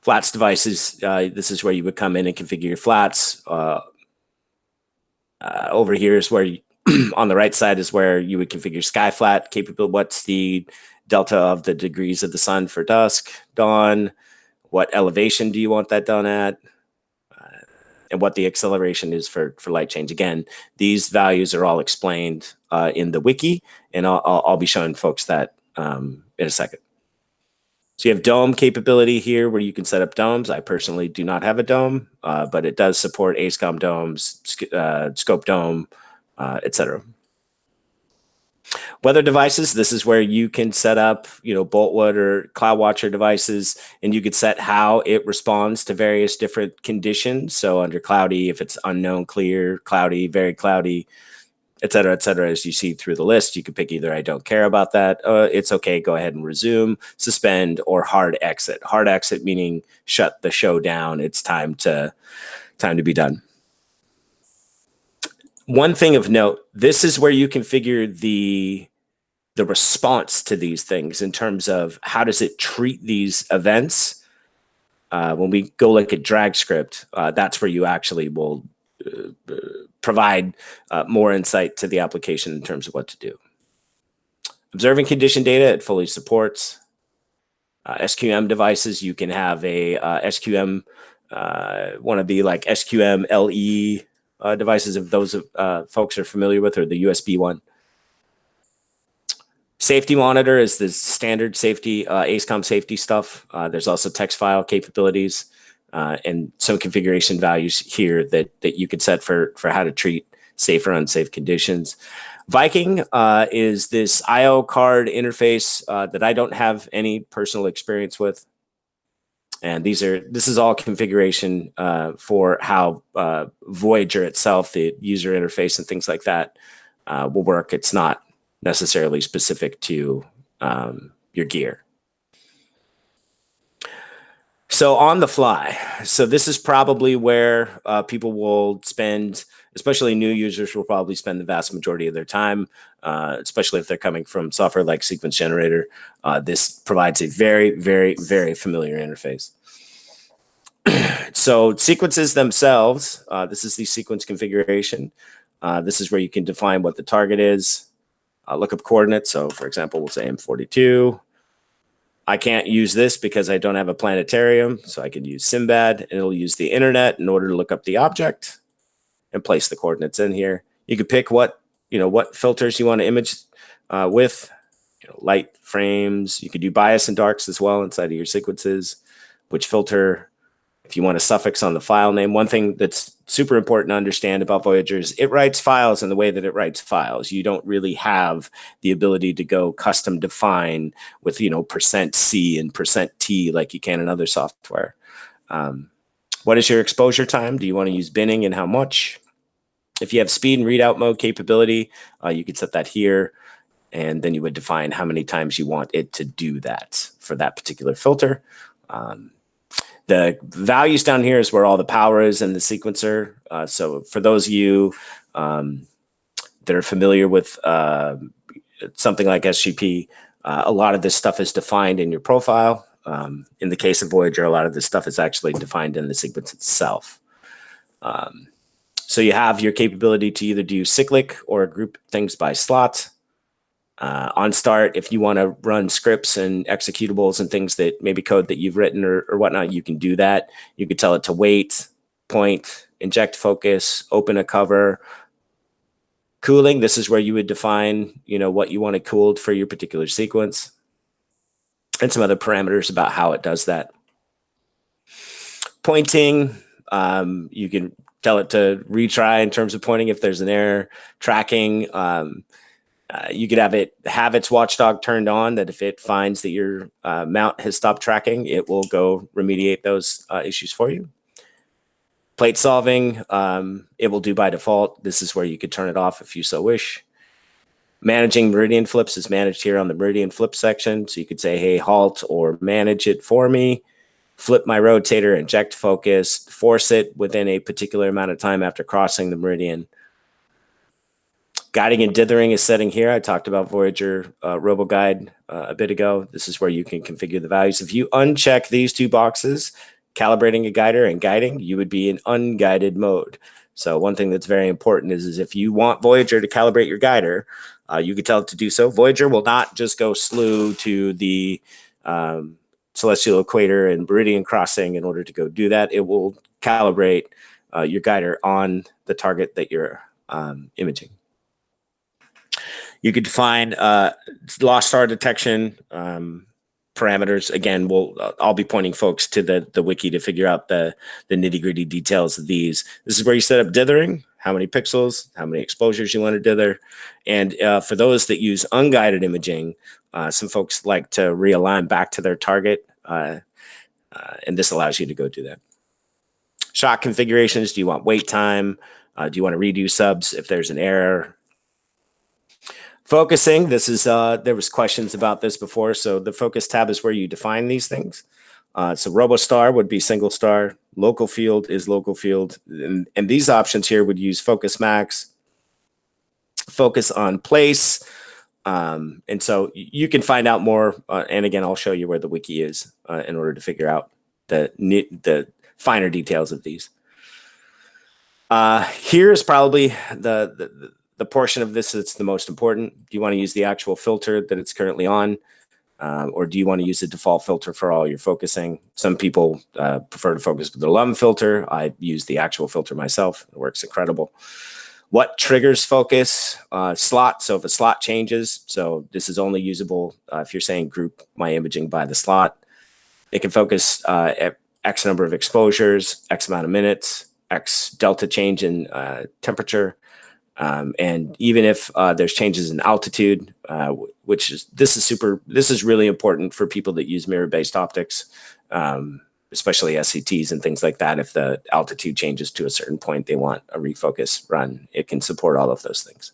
S3: Flats devices, this is where you would come in and configure your flats. Over here is where on the right side is where you would configure sky flat capable. What's the delta of the degrees of the sun for dusk, dawn? What elevation do you want that done at? And what the acceleration is for light change. Again, these values are all explained in the wiki, and I'll be showing folks that in a second. So you have dome capability here where you can set up domes. I personally do not have a dome, but it does support ASCOM domes, scope dome, etc. Weather devices, this is where you can set up, Boltwood or CloudWatcher devices, and you could set how it responds to various different conditions. So under cloudy, if it's unknown, clear, cloudy, very cloudy, et cetera, as you see through the list, you could pick either I don't care about that, it's okay, go ahead and resume, suspend, or hard exit. Hard exit meaning shut the show down, it's time to be done. One thing of note, this is where you configure the response to these things in terms of how does it treat these events. When we go look at drag script, that's where you actually will provide more insight to the application in terms of what to do. Observing condition data, it fully supports. SQM devices, you can have a SQM, one of the like SQM LE devices, if those folks are familiar with, or the USB one. Safety monitor is the standard safety, ASCOM safety stuff. There's also text file capabilities and some configuration values here that you could set for how to treat safe or unsafe conditions. Viking is this IO card interface that I don't have any personal experience with. And this is all configuration for how Voyager itself, the user interface and things like that will work. It's not necessarily specific to your gear. So on the fly, so this is probably where people will spend, especially new users will probably spend the vast majority of their time, especially if they're coming from software like Sequence Generator. This provides a very, very, very familiar interface. So sequences themselves, this is the sequence configuration. This is where you can define what the target is, look up coordinates. So for example, we'll say M42. I can't use this because I don't have a planetarium, so I could use Simbad, and it'll use the internet in order to look up the object and place the coordinates in here. You could pick what filters you want to image with. light frames. You could do bias and darks as well inside of your sequences, which filter. If you want a suffix on the file name, one thing that's super important to understand about Voyager is it writes files in the way that it writes files. You don't really have the ability to go custom define with, %C and %T like you can in other software. What is your exposure time? Do you want to use binning and how much? If you have speed and readout mode capability, you could set that here. And then you would define how many times you want it to do that for that particular filter. The values down here is where all the power is in the sequencer. So for those of you that are familiar with something like SGP, a lot of this stuff is defined in your profile. In the case of Voyager, a lot of this stuff is actually defined in the sequence itself. So you have your capability to either do cyclic or group things by slot. On start, if you want to run scripts and executables and things that maybe code that you've written or whatnot, you can do that. You could tell it to wait, point, inject focus, open a cover. Cooling, this is where you would define, what you wanted cooled for your particular sequence, and some other parameters about how it does that. Pointing, you can tell it to retry in terms of pointing if there's an error. Tracking, you could have its watchdog turned on, that if it finds that your mount has stopped tracking, it will go remediate those issues for you. Plate solving, it will do by default. This is where you could turn it off if you so wish. Managing meridian flips is managed here on the meridian flip section. So you could say, hey, halt or manage it for me. Flip my rotator, inject focus, force it within a particular amount of time after crossing the meridian. Guiding and dithering is setting here. I talked about Voyager RoboGuide a bit ago. This is where you can configure the values. If you uncheck these two boxes, calibrating a guider and guiding, you would be in unguided mode. So one thing that's very important is if you want Voyager to calibrate your guider, you can tell it to do so. Voyager will not just go slew to the celestial equator and meridian crossing in order to go do that. It will calibrate your guider on the target that you're imaging. You could define lost star detection parameters. Again, I'll be pointing folks to the wiki to figure out the nitty-gritty details of these. This is where you set up dithering, how many pixels, how many exposures you want to dither. And for those that use unguided imaging, some folks like to realign back to their target, and this allows you to go do that. Shot configurations, do you want wait time? Do you want to redo subs if there's an error? Focusing, this is, there was questions about this before. So the focus tab is where you define these things. So RoboStar would be single star. Local field is local field. And these options here would use focus max, focus on place. And so you can find out more. And again, I'll show you where the wiki is in order to figure out the finer details of these. Here's probably the portion of this that's the most important. Do you want to use the actual filter that it's currently on? Or do you want to use the default filter for all your focusing? Some people prefer to focus with the LUM filter. I use the actual filter myself. It works incredible. What triggers focus? Slot. So if a slot changes, so this is only usable if you're saying group my imaging by the slot. It can focus at X number of exposures, X amount of minutes, X delta change in temperature. And even if there's changes in altitude, this is really important for people that use mirror-based optics, especially SCTs and things like that. If the altitude changes to a certain point, they want a refocus run. It can support all of those things.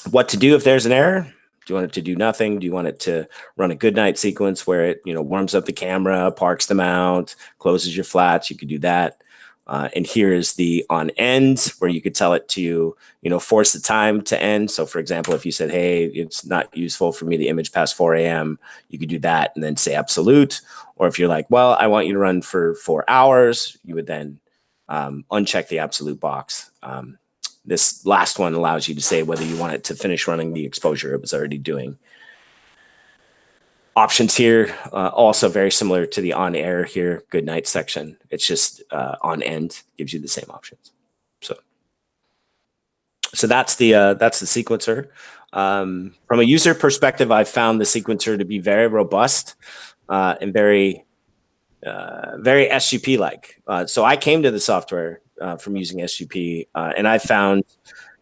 S3: What to do if there's an error? Do you want it to do nothing? Do you want it to run a good night sequence where it warms up the camera, parks the mount, closes your flats? You could do that. And here is the on end where you could tell it to, force the time to end. So for example, if you said, hey, it's not useful for me to image past 4 a.m., you could do that and then say absolute. Or if you're like, well, I want you to run for 4 hours, you would then uncheck the absolute box. This last one allows you to say whether you want it to finish running the exposure it was already doing. Options here, also very similar to the on air here, good night section. It's just on end gives you the same options. So that's the sequencer. From a user perspective, I found the sequencer to be very robust and very SGP-like. So I came to the software from using SGP, and I found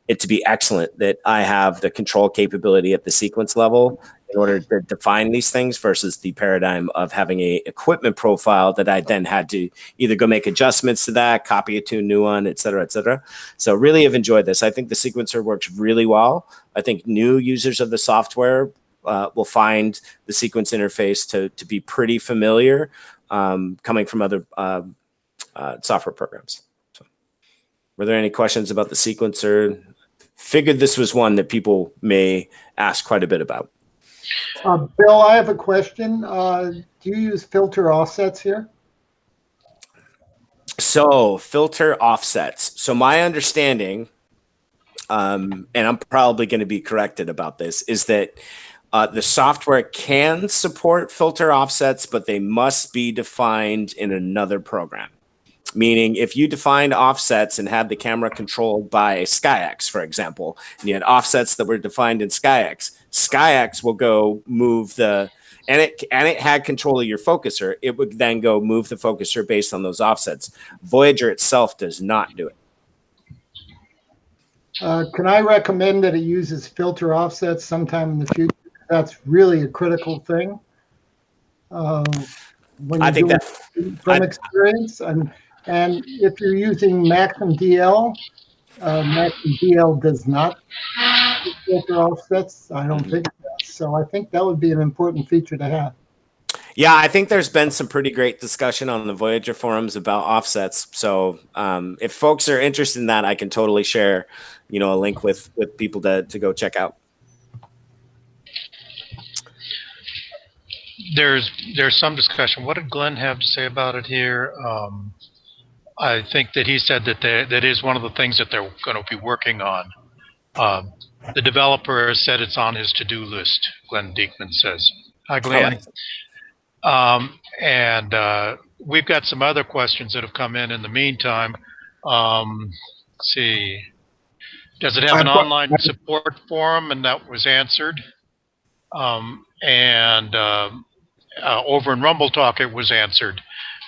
S3: it to be excellent that I have the control capability at the sequence level in order to define these things versus the paradigm of having a equipment profile that I then had to either go make adjustments to that, copy it to a new one, et cetera, et cetera. So really have enjoyed this. I think the sequencer works really well. I think new users of the software will find the sequence interface to be pretty familiar coming from other software programs. So, were there any questions about the sequencer? Figured this was one that people may ask quite a bit about.
S5: Bill, I have a question. Do you use filter offsets here?
S3: So filter offsets. So my understanding, and I'm probably going to be corrected about this, is that the software can support filter offsets, but they must be defined in another program. Meaning, if you defined offsets and had the camera controlled by SkyX, for example, and you had offsets that were defined in SkyX, SkyX will go move the, and it had control of your focuser. It would then go move the focuser based on those offsets. Voyager itself does not do it.
S5: Can I recommend that it uses filter offsets sometime in the future? That's really a critical thing. When
S3: I think that
S5: from experience, and if you're using Maxim DL, Maxim DL does not use filter offsets. I don't think it does. So I think that would be an important feature to have.
S3: Yeah, I think there's been some pretty great discussion on the Voyager forums about offsets. So if folks are interested in that, I can totally share, a link with people to go check out.
S4: There's some discussion. What did Glenn have to say about it here? I think that he said that that is one of the things that they're going to be working on. The developer has said it's on his to-do list, Glenn Diekman says. Hi, Glenn. And we've got some other questions that have come in the meantime. Let's see. Does it have an online support forum? And that was answered. Over in Rumble Talk, it was answered.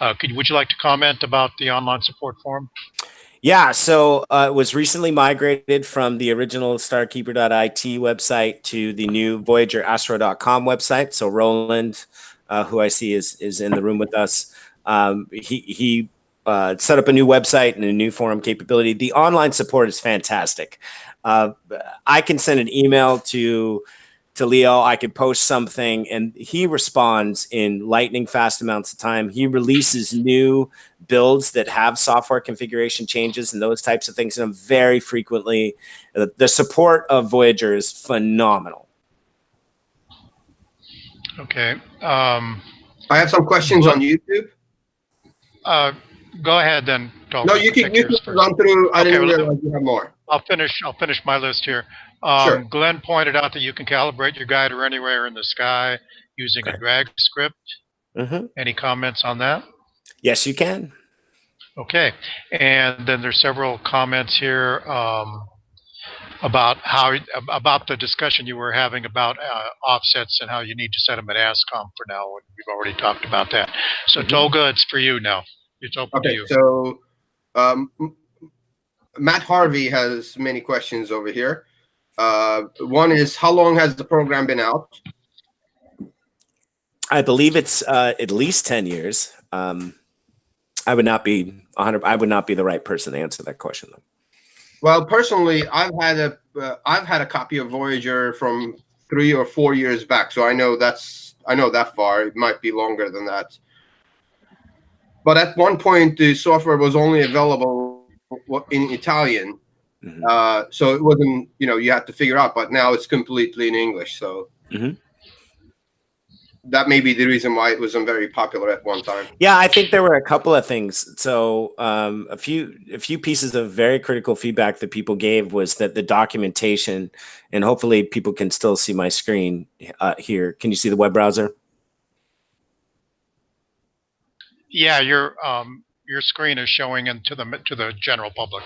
S4: Would you like to comment about the online support forum?
S3: Yeah, so it was recently migrated from the original starkeeper.it website to the new VoyagerAstro.com website. So Roland, who I see is in the room with us, he set up a new website and a new forum capability. The online support is fantastic. I can send an email to Leo, I could post something and he responds in lightning fast amounts of time. He releases new builds that have software configuration changes and those types of things. And very frequently, the support of Voyager is phenomenal.
S4: Okay.
S1: I have some questions on YouTube.
S4: Go ahead then.
S1: No, you can run through. I didn't realize you have more.
S4: I'll finish my list here.
S1: Sure.
S4: Glenn pointed out that you can calibrate your guider anywhere in the sky using a drag script.
S3: Mm-hmm.
S4: Any comments on that?
S3: Yes, you can.
S4: Okay. And then there's several comments here about the discussion you were having about offsets and how you need to set them at ASCOM for now. We've already talked about that. So Tolga, it's for you now. It's open to you.
S1: So Matt Harvey has many questions over here. One is, how long has the program been out?
S3: I believe it's at least 10 years. I would not be the right person to answer that question, though. Well,
S1: personally, I've had a copy of Voyager from 3 or 4 years back, so I know that far. It might be longer than that. But at one point, the software was only available in Italian. Mm-hmm. So it wasn't, you had to figure out, but now it's completely in English. So that may be the reason why it wasn't very popular at one time.
S3: Yeah, I think there were a couple of things. So a few pieces of very critical feedback that people gave was that the documentation, and hopefully people can still see my screen here. Can you see the web browser?
S4: Yeah, your screen is showing into the general public.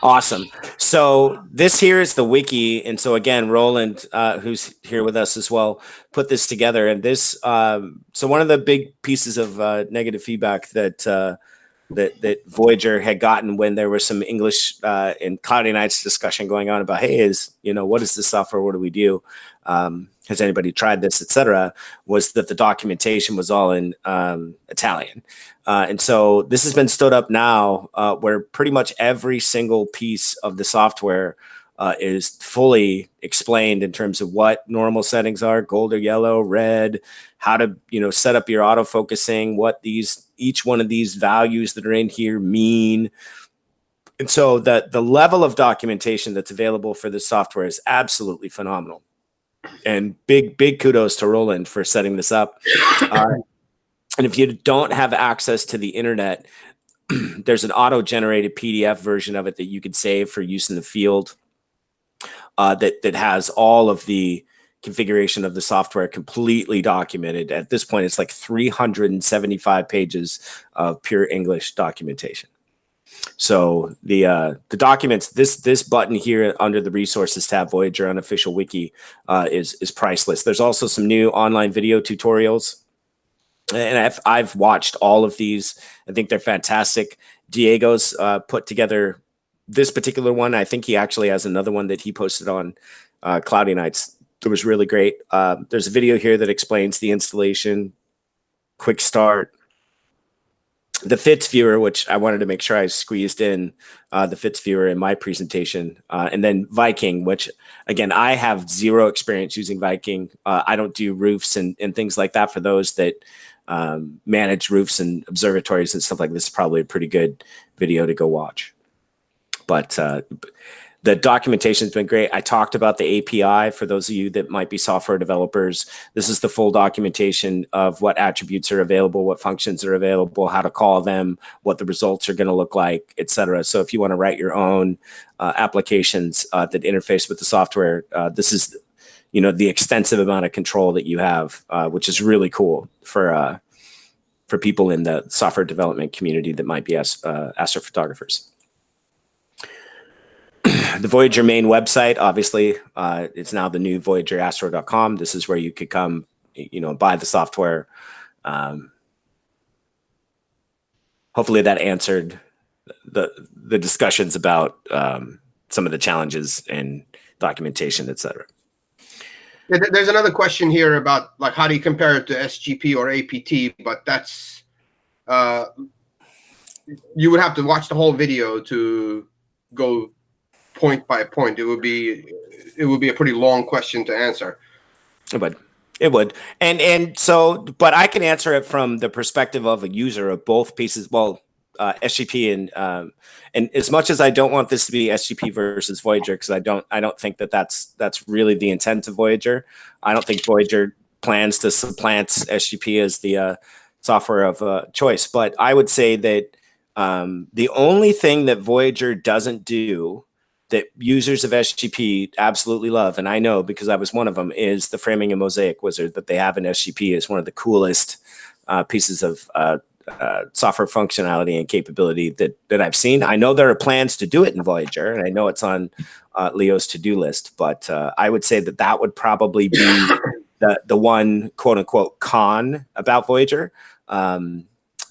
S3: Awesome. So this here is the wiki, and so again, Roland, who's here with us as well, put this together. And this, so one of the big pieces of negative feedback that that Voyager had gotten when there was some English and Cloudy Nights discussion going on about, hey, what is this software? What do we do? Has anybody tried this, etc., was that the documentation was all in Italian. And so this has been stood up now where pretty much every single piece of the software is fully explained in terms of what normal settings are, gold or yellow, red, how to, set up your autofocusing, what each one of these values that are in here mean. And so the level of documentation that's available for this software is absolutely phenomenal. And big kudos to Roland for setting this up. And if you don't have access to the internet, there's an auto-generated PDF version of it that you could save for use in the field that has all of the configuration of the software completely documented. At this point, it's like 375 pages of pure English documentation. So the documents, this button here under the resources tab, Voyager Unofficial Wiki, is priceless. There's also some new online video tutorials, and I've watched all of these. I think they're fantastic. Diego's put together this particular one. I think he actually has another one that he posted on Cloudy Nights. It was really great. There's a video here that explains the installation, quick start, the FITS viewer, which I wanted to make sure I squeezed in the FITS viewer in my presentation, and then Viking, which again, I have zero experience using Viking. I don't do roofs and things like that. For those that manage roofs and observatories and stuff like this, is probably a pretty good video to go watch. But the documentation has been great. I talked about the API for those of you that might be software developers. This is the full documentation of what attributes are available, what functions are available, how to call them, what the results are going to look like, etc. So if you want to write your own applications that interface with the software, this is the extensive amount of control that you have, which is really cool for people in the software development community that might be astrophotographers. The Voyager main website, obviously, it's now the new VoyagerAstro.com. This is where you could come, buy the software. Hopefully that answered the discussions about some of the challenges in documentation, etc.
S1: There's another question here about how do you compare it to SGP or APT, but that's you would have to watch the whole video to go point by point. It would be a pretty long question to answer.
S3: It would. And so, but I can answer it from the perspective of a user of both pieces. Well, SGP and as much as I don't want this to be SGP versus Voyager, because I don't think that's really the intent of Voyager. I don't think Voyager plans to supplant SGP as the software of choice. But I would say that the only thing that Voyager doesn't do that users of SGP absolutely love, and I know because I was one of them, is the framing and mosaic wizard that they have in SGP. Is one of the coolest pieces of software functionality and capability that I've seen. I know there are plans to do it in Voyager, and I know it's on Leo's to-do list, but I would say that would probably be the one quote-unquote con about Voyager.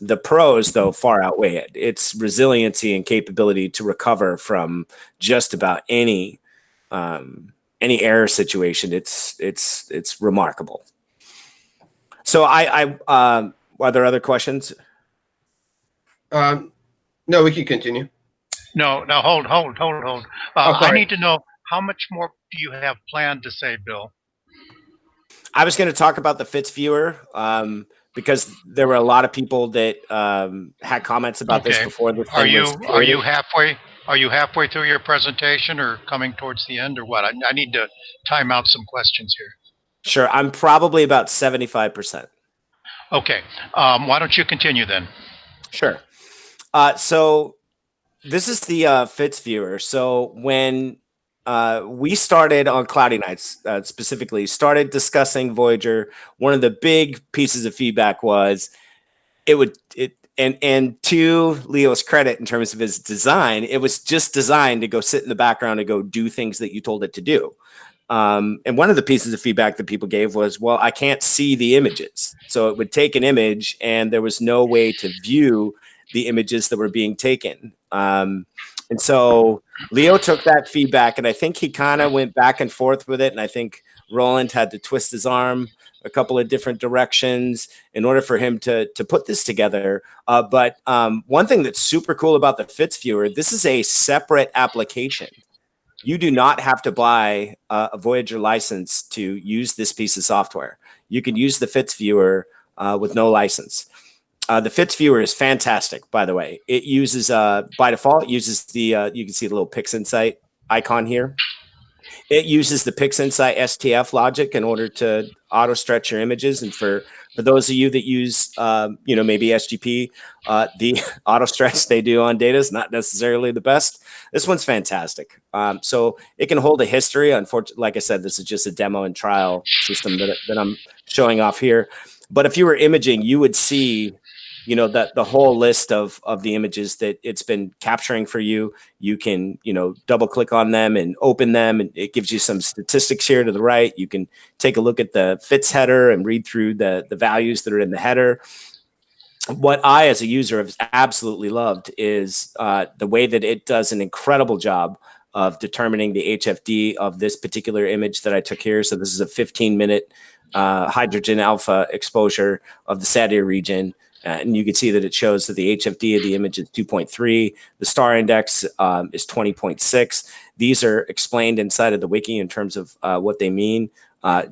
S3: The pros, though, far outweigh it. Its resiliency and capability to recover from just about any error situation. It's remarkable. So are there other questions?
S1: No, we can continue.
S4: No, hold. I need to know, how much more do you have planned to say, Bill?
S3: I was going to talk about the FITS viewer because there were a lot of people that had comments about this before this. Are
S4: you halfway through your presentation, or coming towards the end, or what? I need to time out some questions here.
S3: Sure, I'm probably about 75%.
S4: Okay, why don't you continue then?
S3: Sure. So this is the FITS viewer. So when we started on Cloudy Nights, specifically started discussing Voyager, one of the big pieces of feedback was And to Leo's credit, in terms of his design, it was just designed to go sit in the background and go do things that you told it to do. And one of the pieces of feedback that people gave was, well, I can't see the images. So it would take an image and there was no way to view the images that were being taken. And so Leo took that feedback, and I think he kind of went back and forth with it. And I think Roland had to twist his arm a couple of different directions in order for him to put this together. But one thing that's super cool about the Fitz viewer, this is a separate application. You do not have to buy a Voyager license to use this piece of software. You can use the Fitz viewer with no license. The Fitz viewer is fantastic, by the way. It uses, by default, uses the, you can see the little PixInsight icon here. It uses the PixInsight STF logic in order to auto stretch your images. And for those of you that use, maybe SGP, the auto stretch they do on data is not necessarily the best. This one's fantastic. So it can hold a history. Unfortunately, like I said, this is just a demo and trial system that I'm showing off here. But if you were imaging, you would see, that the whole list of the images that it's been capturing for you. You can, double click on them and open them, and it gives you some statistics here to the right. You can take a look at the Fitz header and read through the values that are in the header. What I, as a user, have absolutely loved is the way that it does an incredible job of determining the HFD of this particular image that I took here. So this is a 15-minute hydrogen alpha exposure of the Sadia region. And you can see that it shows that the HFD of the image is 2.3. The star index is 20.6. These are explained inside of the wiki in terms of what they mean.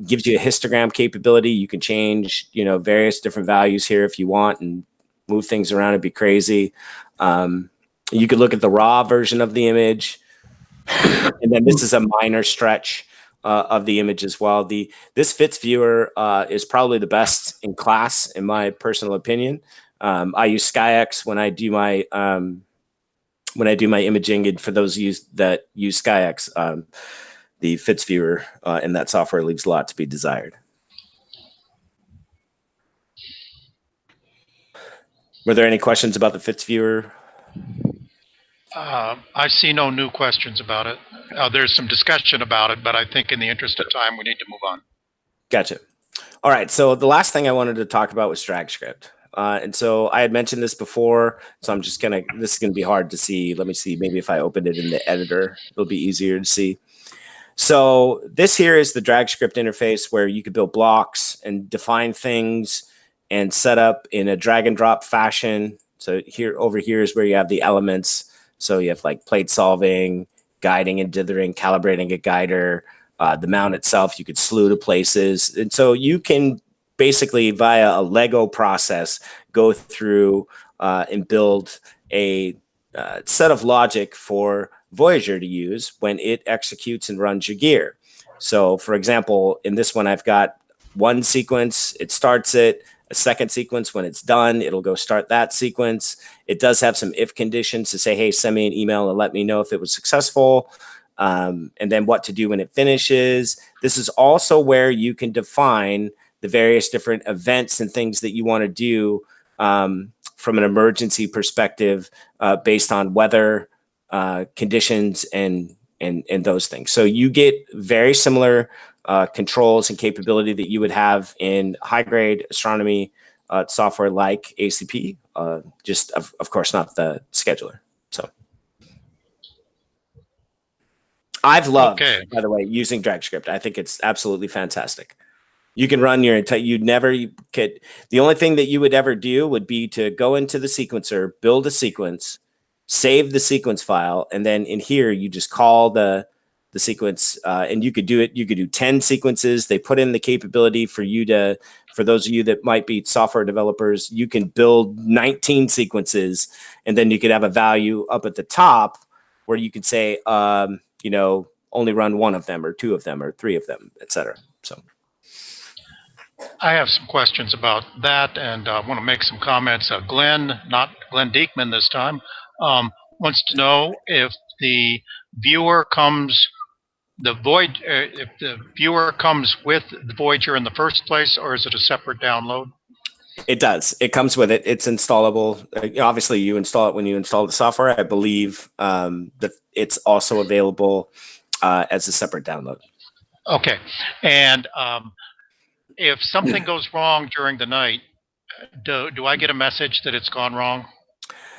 S3: Gives you a histogram capability. You can change, various different values here if you want and move things around. It'd be crazy. You could look at the raw version of the image. And then this is a minor stretch of the image as well. This Fitz viewer is probably the best in class, in my personal opinion. I use SkyX when I do my imaging, and for those of you that use SkyX, the Fitz viewer in that software leaves a lot to be desired. Were there any questions about the Fitz viewer?
S4: I see no new questions about it. There's some discussion about it, but I think in the interest of time, we need to move on.
S3: Gotcha. All right. So the last thing I wanted to talk about was DragScript. And so I had mentioned this before, so this is going to be hard to see. Let me see. Maybe if I open it in the editor, it'll be easier to see. So this here is the DragScript interface where you could build blocks and define things and set up in a drag and drop fashion. So over here is where you have the elements. So you have like plate solving, guiding and dithering, calibrating a guider, the mount itself, you could slew to places. And so you can basically, via a Lego process, go through and build a set of logic for Voyager to use when it executes and runs your gear. So for example, in this one, I've got one sequence, it starts it. A second sequence, when it's done, it'll go start that sequence. It does have some if conditions to say, hey, send me an email and let me know if it was successful, and then what to do when it finishes. This is also where you can define the various different events and things that you want to do from an emergency perspective based on weather conditions and those things. So you get very similar controls and capability that you would have in high-grade astronomy software like ACP, just of course not the scheduler. So I've loved, by the way, using DragScript. I think it's absolutely fantastic. You can run your entire, the only thing that you would ever do would be to go into the sequencer, build a sequence, save the sequence file, and then in here you just call the sequence, and you could do it. You could do 10 sequences. They put in the capability for those of you that might be software developers, you can build 19 sequences, and then you could have a value up at the top where you could say, only run one of them or two of them or three of them, etc. So
S4: I have some questions about that, and I want to make some comments. Glenn, not Glenn Diekman this time, wants to know if the viewer comes with the Voyager in the first place, or is it a separate download?
S3: It does. It comes with it. It's installable. Obviously, you install it when you install the software. I believe that it's also available as a separate download.
S4: Okay. And if something goes wrong during the night, do I get a message that it's gone wrong?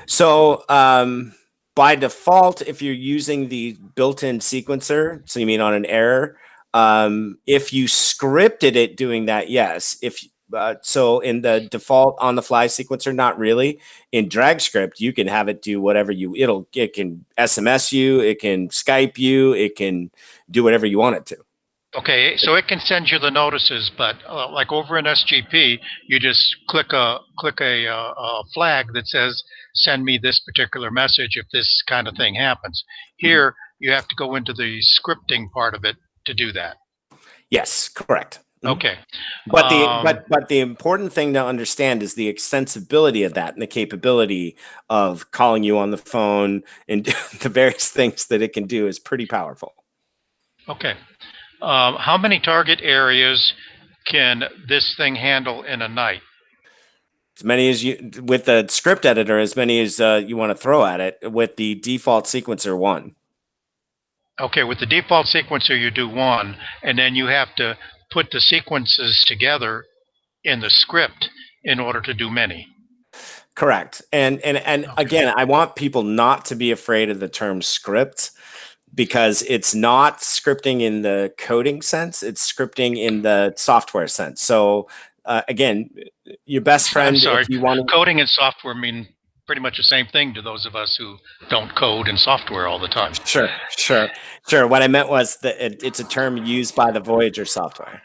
S3: So by default, if you're using the built-in sequencer, so you mean on an error, if you scripted it doing that, yes. If so in the default on the fly sequencer, not really. In DragScript, you can have it do whatever it can SMS you, it can Skype you, it can do whatever you want it to.
S4: Okay, so it can send you the notices, but like over in SGP, you just click a flag that says, "Send me this particular message if this kind of thing happens." Here, you have to go into the scripting part of it to do that.
S3: Yes, correct.
S4: Okay,
S3: but the important thing to understand is the extensibility of that and the capability of calling you on the phone and the various things that it can do is pretty powerful.
S4: Okay. How many target areas can this thing handle in a night?
S3: As many as you, with the script editor, as many as you want to throw at it. With the default sequencer, 1.
S4: Okay, with the default sequencer, you do 1, and then you have to put the sequences together in the script in order to do many.
S3: Correct. And okay. Again, I want people not to be afraid of the term script, because it's not scripting in the coding sense, it's scripting in the software sense. So again, your best friend,
S4: I'm sorry,
S3: if you want to...
S4: Coding and software mean pretty much the same thing to those of us who don't code in software all the time.
S3: Sure. What I meant was that it's a term used by the Voyager software.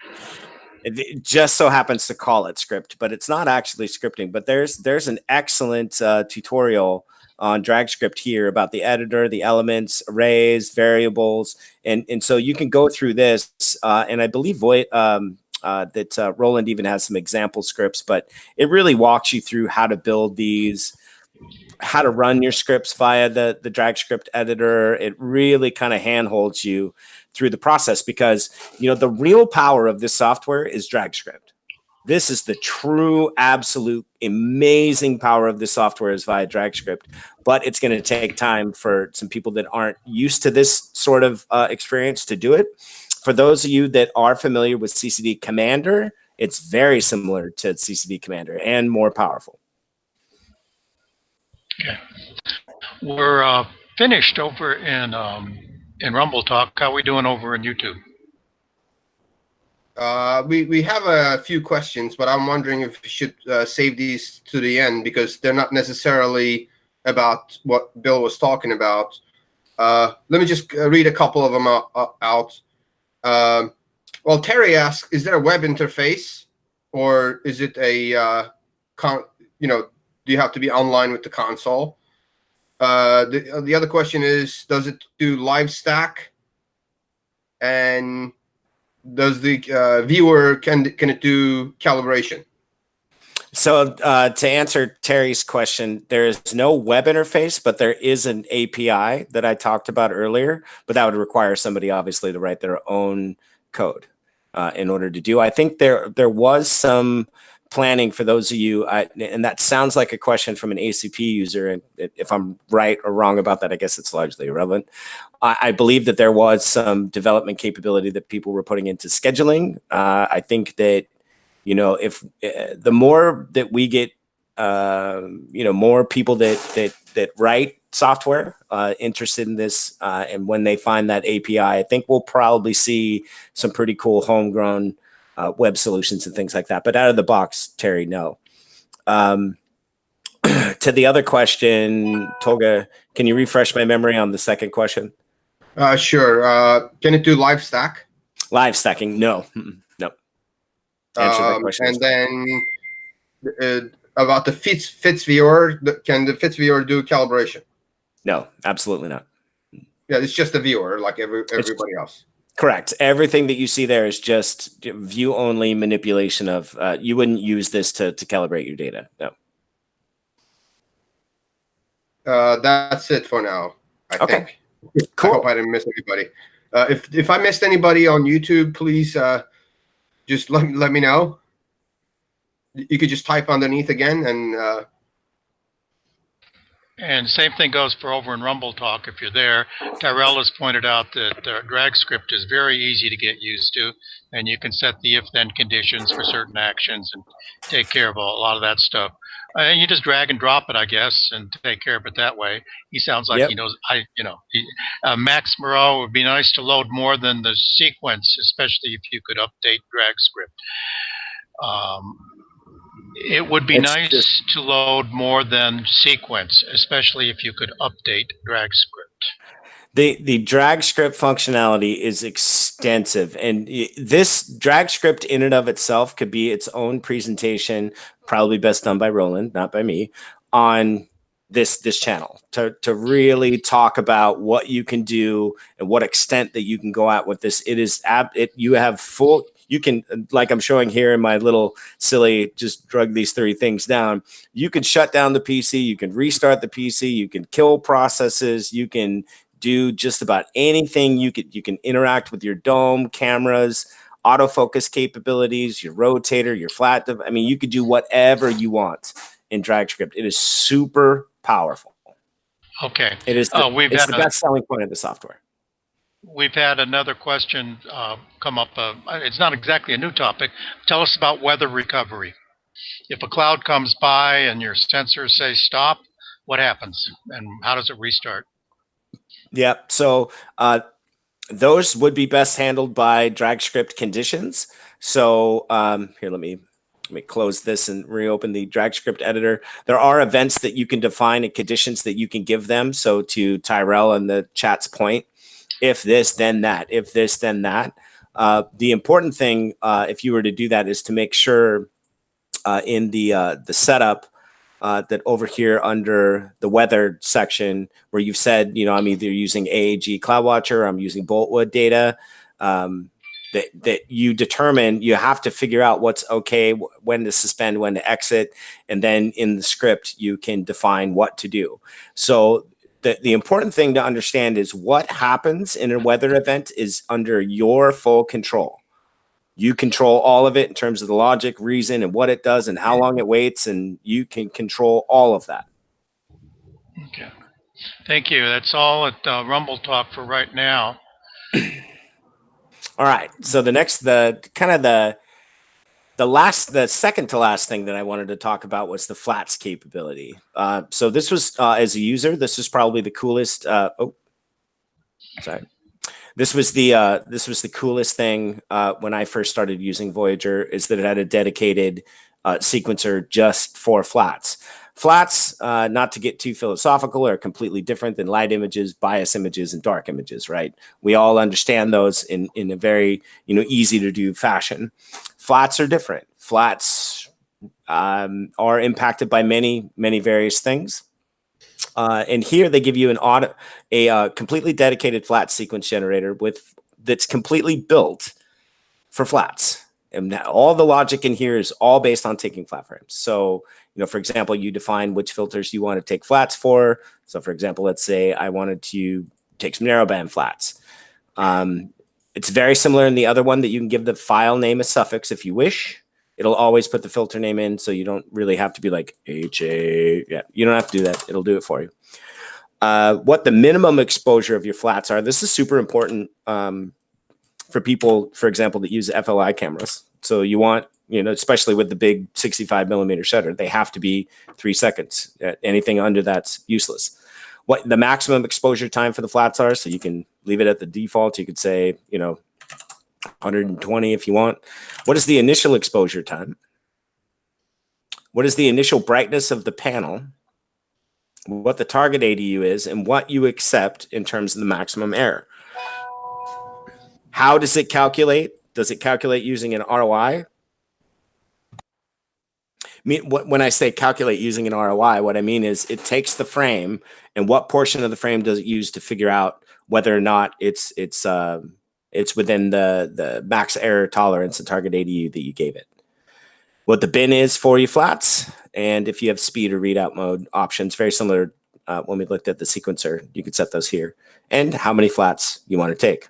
S3: It just so happens to call it script, but it's not actually scripting. But there's an excellent tutorial on DragScript here about the editor, the elements, arrays, variables, and so you can go through this. And I believe that Roland even has some example scripts, but it really walks you through how to build these, how to run your scripts via the DragScript editor. It really kind of handholds you through the process, because the real power of this software is DragScript. This is the true, absolute, amazing power of the software is via DragScript, but it's going to take time for some people that aren't used to this sort of experience to do it. For those of you that are familiar with CCD Commander, it's very similar to CCD Commander and more powerful.
S4: Okay, we're finished over in Rumble Talk. How are we doing over in YouTube?
S1: We have a few questions, but I'm wondering if we should save these to the end, because they're not necessarily about what Bill was talking about. Let me just read a couple of them out. Well, Terry asks, is there a web interface, or is it a do you have to be online with the console? The other question is, does it do live stack? And does the viewer, can it do calibration? So
S3: to answer Terry's question, there is no web interface, but there is an API that I talked about earlier, but that would require somebody obviously to write their own code in order to do. I think there was some planning for those of you, and that sounds like a question from an ACP user, and if I'm right or wrong about that, I guess it's largely irrelevant. I believe that there was some development capability that people were putting into scheduling. I think that, if the more that we get, more people that write software interested in this, and when they find that API, I think we'll probably see some pretty cool homegrown web solutions and things like that. But out of the box, Terry, no. To the other question, Tolga, can you refresh my memory on the second question?
S1: Sure. Can it do live stack?
S3: Live stacking? No. No. Answer that question.
S1: And then about the FITS viewer, can the FITS viewer do calibration?
S3: No, absolutely not.
S1: Yeah, it's just a viewer like everybody else.
S3: Correct. Everything that you see there is just view-only manipulation of, you wouldn't use this to calibrate your data. No.
S1: That's it for now, I think.
S3: Cool.
S1: I hope I didn't miss anybody. If I missed anybody on YouTube, please just let me know. you could just type underneath again, and
S4: And same thing goes for over in Rumble Talk. If you're there, Tyrell has pointed out that the drag script is very easy to get used to, and you can set the if-then conditions for certain actions and take care of a lot of that stuff. And you just drag and drop it, I guess, and take care of it that way. He sounds like he knows. Max Moreau, it would be nice to load more than the sequence, especially if you could update drag script. It would be nice to load more than sequence, especially if you could update drag script.
S3: The drag script functionality is extensive, and this drag script in and of itself could be its own presentation, probably best done by Roland, not by me, on this channel to really talk about what you can do and what extent that you can go at with this. You have full. You can, like I'm showing here in my little silly, just drug these 3 things down. You can shut down the PC. You can restart the PC. You can kill processes. You can do just about anything. You can interact with your dome, cameras, autofocus capabilities, your rotator, your flat. I mean, you could do whatever you want in DragScript. It is super powerful.
S4: Okay.
S3: It is it's the best selling point of the software.
S4: We've had another question come up. It's not exactly a new topic. Tell us about weather recovery. If a cloud comes by and your sensors say stop, what happens and how does it restart?
S3: Yeah, so those would be best handled by DragScript conditions. So here, let me close this and reopen the DragScript editor. There are events that you can define and conditions that you can give them. So to Tyrell and the chat's point, if this, then that. If this, then that. The important thing, if you were to do that, is to make sure in the setup that over here under the weather section, where you've said, I'm either using AAG CloudWatcher, or I'm using Boltwood data, that you determine, you have to figure out what's okay, when to suspend, when to exit, and then in the script you can define what to do. So the important thing to understand is what happens in a weather event is under your full control. You control all of it in terms of the logic, reason, and what it does and how long it waits, and you can control all of that.
S4: Okay. Thank you. That's all at Rumble Talk for right now.
S3: All right. So the second to last thing that I wanted to talk about was the flats capability. So this was, as a user, this was probably the coolest. This was the coolest thing when I first started using Voyager, is that it had a dedicated sequencer just for flats. Flats, not to get too philosophical, are completely different than light images, bias images, and dark images, right? We all understand those in a very easy to do fashion. Flats are different. Flats are impacted by many various things. And here they give you a completely dedicated flat sequence generator that's completely built for flats. And all the logic in here is all based on taking flat frames. So, for example, you define which filters you want to take flats for. So, for example, let's say I wanted to take some narrowband flats. It's very similar in the other one, that you can give the file name a suffix if you wish. It'll always put the filter name in, so you don't really have to be like HA. Yeah, you don't have to do that. It'll do it for you. What the minimum exposure of your flats are, this is super important for people, for example, that use FLI cameras. So you want, especially with the big 65 millimeter shutter, they have to be 3 seconds. Anything under that's useless. What the maximum exposure time for the flats are, so you can leave it at the default. You could say, 120 if you want. What is the initial exposure time? What is the initial brightness of the panel? What the target ADU is, and what you accept in terms of the maximum error. How does it calculate? Does it calculate using an ROI? When I say calculate using an ROI, what I mean is it takes the frame, and what portion of the frame does it use to figure out whether or not it's within the max error tolerance and target ADU that you gave it. What the bin is for your flats, and if you have speed or readout mode options, very similar when we looked at the sequencer, you could set those here, and how many flats you want to take.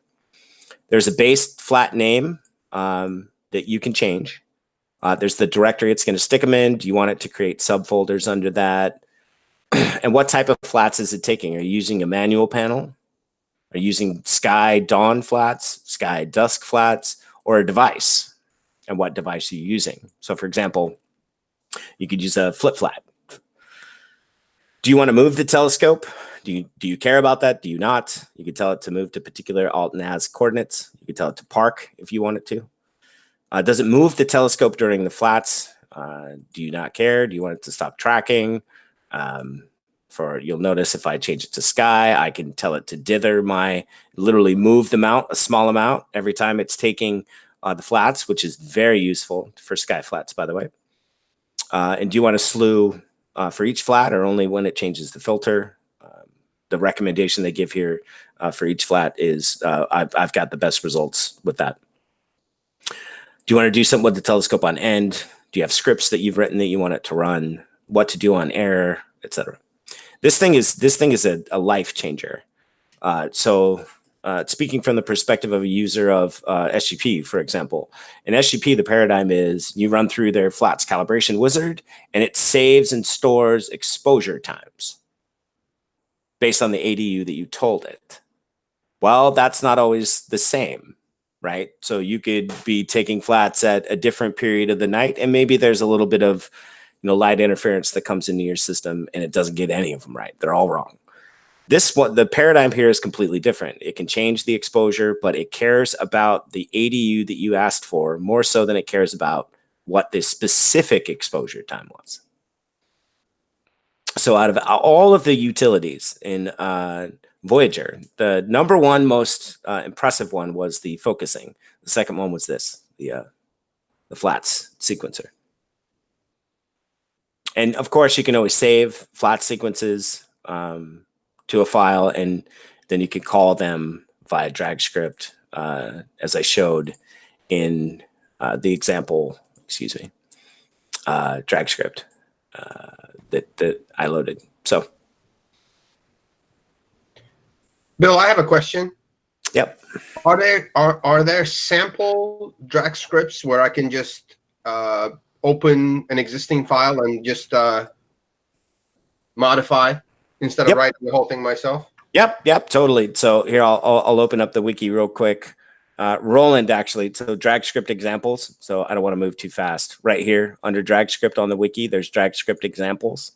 S3: There's a base flat name that you can change. There's the directory it's going to stick them in. Do you want it to create subfolders under that? And what type of flats is it taking? Are you using a manual panel? Are you using sky dawn flats, sky dusk flats, or a device? And what device are you using? So for example, you could use a flip flat. Do you want to move the telescope? Do you care about that? Do you not? You could tell it to move to particular alt NAS coordinates. You could tell it to park if you want it to. Does it move the telescope during the flats? Do you not care? Do you want it to stop tracking? You'll notice if I change it to sky, I can tell it to dither literally move the mount a small amount every time it's taking the flats, which is very useful for sky flats, by the way. And do you want to slew for each flat or only when it changes the filter? The recommendation they give here for each flat is I've got the best results with that. Do you want to do something with the telescope on end? Do you have scripts that you've written that you want it to run? What to do on air, etc. This thing is a life changer. Speaking from the perspective of a user of SGP, for example, in SGP, the paradigm is you run through their flats calibration wizard, and it saves and stores exposure times based on the ADU that you told it. Well, that's not always the same, right? So you could be taking flats at a different period of the night, and maybe there's a little bit of light interference that comes into your system, and it doesn't get any of them right. They're all wrong. The paradigm here is completely different. It can change the exposure, but it cares about the ADU that you asked for more so than it cares about what the specific exposure time was. So out of all of the utilities in Voyager, the number one most impressive one was the focusing. The second one was this, the flats sequencer. And of course, you can always save flat sequences to a file, and then you can call them via drag script, as I showed in the example, drag script that I loaded. So,
S1: Bill, I have a question.
S3: Yep.
S1: Are there sample drag scripts where I can just open an existing file and just modify instead of writing the whole thing myself?
S3: Yep, totally. So here I'll open up the wiki real quick. Roland, actually, so drag script examples. So I don't want to move too fast. Right here under drag script on the wiki, there's drag script examples.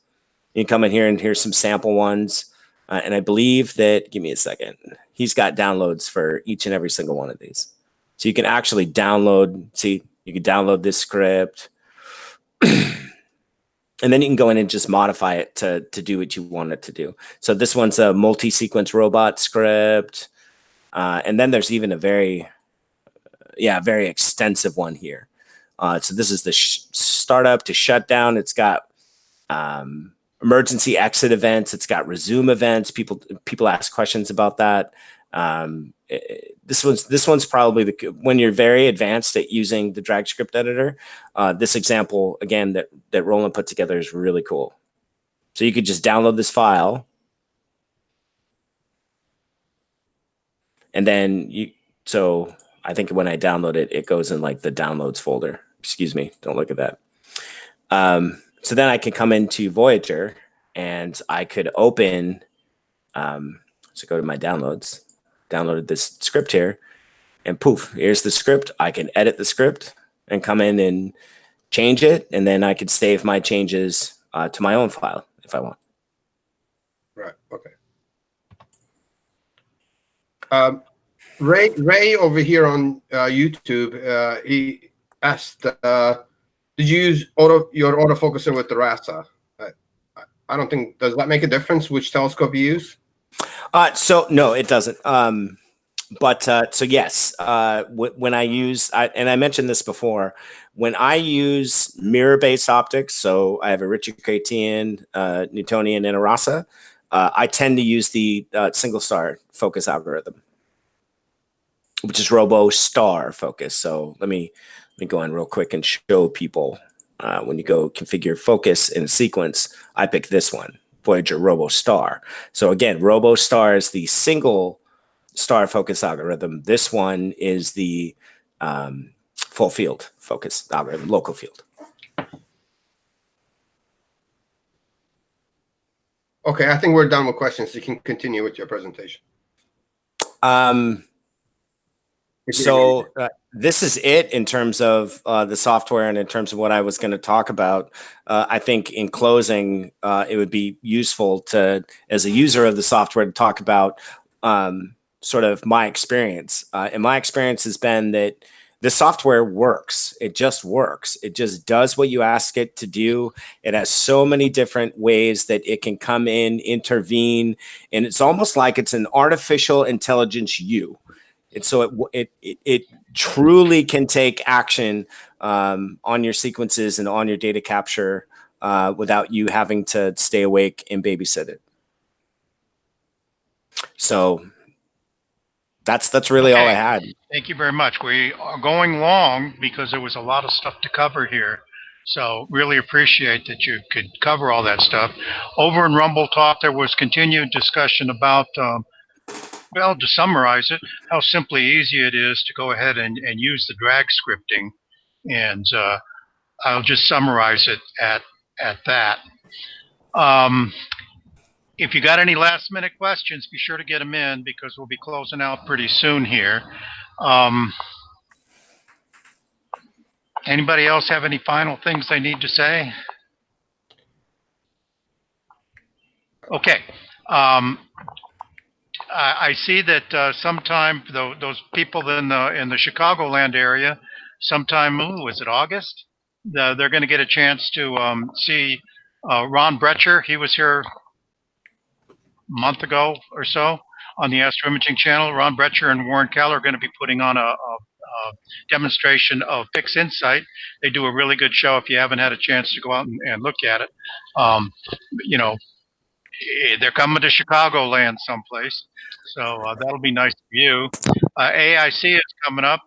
S3: You can come in here and here's some sample ones. And I believe that, give me a second, he's got downloads for each and every single one of these. So you can actually download, you can download this script. And then you can go in and just modify it to do what you want it to do. So this one's a multi-sequence robot script. And then there's even a very extensive one here. So this is the startup to shutdown. It's got emergency exit events. It's got resume events. People ask questions about that. This one's probably when you're very advanced at using the drag script editor. This example again that Roland put together is really cool. So you could just download this file, and then so I think when I download it, it goes in like the downloads folder. Excuse me, don't look at that. So then I can come into Voyager and I could open. So go to my downloads. Downloaded this script here, and poof, here's the script. I can edit the script and come in and change it, and then I could save my changes to my own file if I want.
S1: Right. Okay. Ray over here on YouTube, he asked, did you use your autofocuser with the RASA? I don't think, does that make a difference which telescope you use?
S3: So no, it doesn't. So yes, when I use, and I mentioned this before, when I use mirror-based optics, so I have a Ritchie-Chrétien, Newtonian, and a RASA, I tend to use the single star focus algorithm, which is Robo Star focus. So let me go in real quick and show people. When you go configure focus in a sequence, I pick this one, Voyager Robo Star. So again, Robo Star is the single star focus algorithm. This one is the full field focus, algorithm, local field.
S1: Okay, I think we're done with questions. You can continue with your presentation.
S3: So this is it in terms of the software and in terms of what I was going to talk about. I think in closing, it would be useful to, as a user of the software, to talk about sort of my experience. And my experience has been that the software works. It just works. It just does what you ask it to do. It has so many different ways that it can come in, intervene, and it's almost like it's an artificial intelligence you. And so it truly can take action on your sequences and on your data capture without you having to stay awake and babysit it. So that's really all I had.
S4: Thank you very much. We are going long because there was a lot of stuff to cover here. So really appreciate that you could cover all that stuff. Over in Rumble Talk, there was continued discussion about well, to summarize it, how simply easy it is to go ahead and use the drag scripting. And I'll just summarize it at that. If you got any last minute questions, be sure to get them in because we'll be closing out pretty soon here. Anybody else have any final things they need to say? Okay. I see that sometime those people in the Chicagoland area, sometime, was it August? They're going to get a chance to see Ron Brecher. He was here a month ago or so on the Astro Imaging channel. Ron Brecher and Warren Keller are going to be putting on a demonstration of Pix Insight. They do a really good show. If you haven't had a chance to go out and look at it, you know, they're coming to Chicagoland someplace, so that'll be nice for you. AIC is coming up.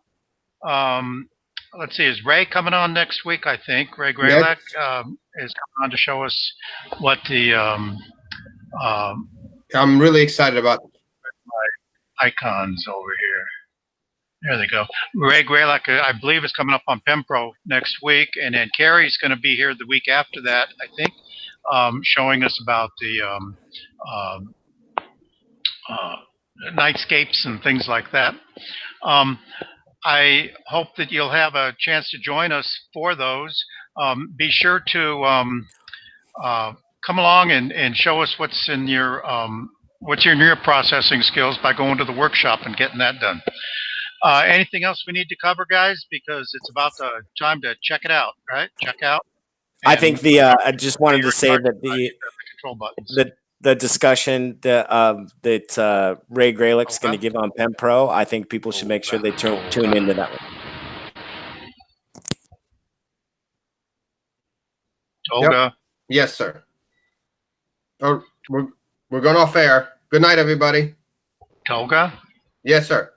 S4: Let's see, is Ray coming on next week? I think Ray Gralek is coming on to show us what the.
S1: I'm really excited about
S4: my icons over here. There they go. Ray Gralek, I believe, is coming up on Pempro next week, and then Carrie's going to be here the week after that, I think. Showing us about the nightscapes and things like that. I hope that you'll have a chance to join us for those. Be sure to come along and show us what's in your processing skills by going to the workshop and getting that done. Anything else we need to cover, guys? Because it's about the time to check it out, right? Check out.
S3: I think I just wanted to say that the discussion that Ray Gralek's going to give on Pempro, I think people should make sure they tune into that one.
S4: Tolga.
S1: Yep. Yes, sir. Oh, we're going off air. Good night, everybody.
S4: Tolga.
S1: Yes, sir.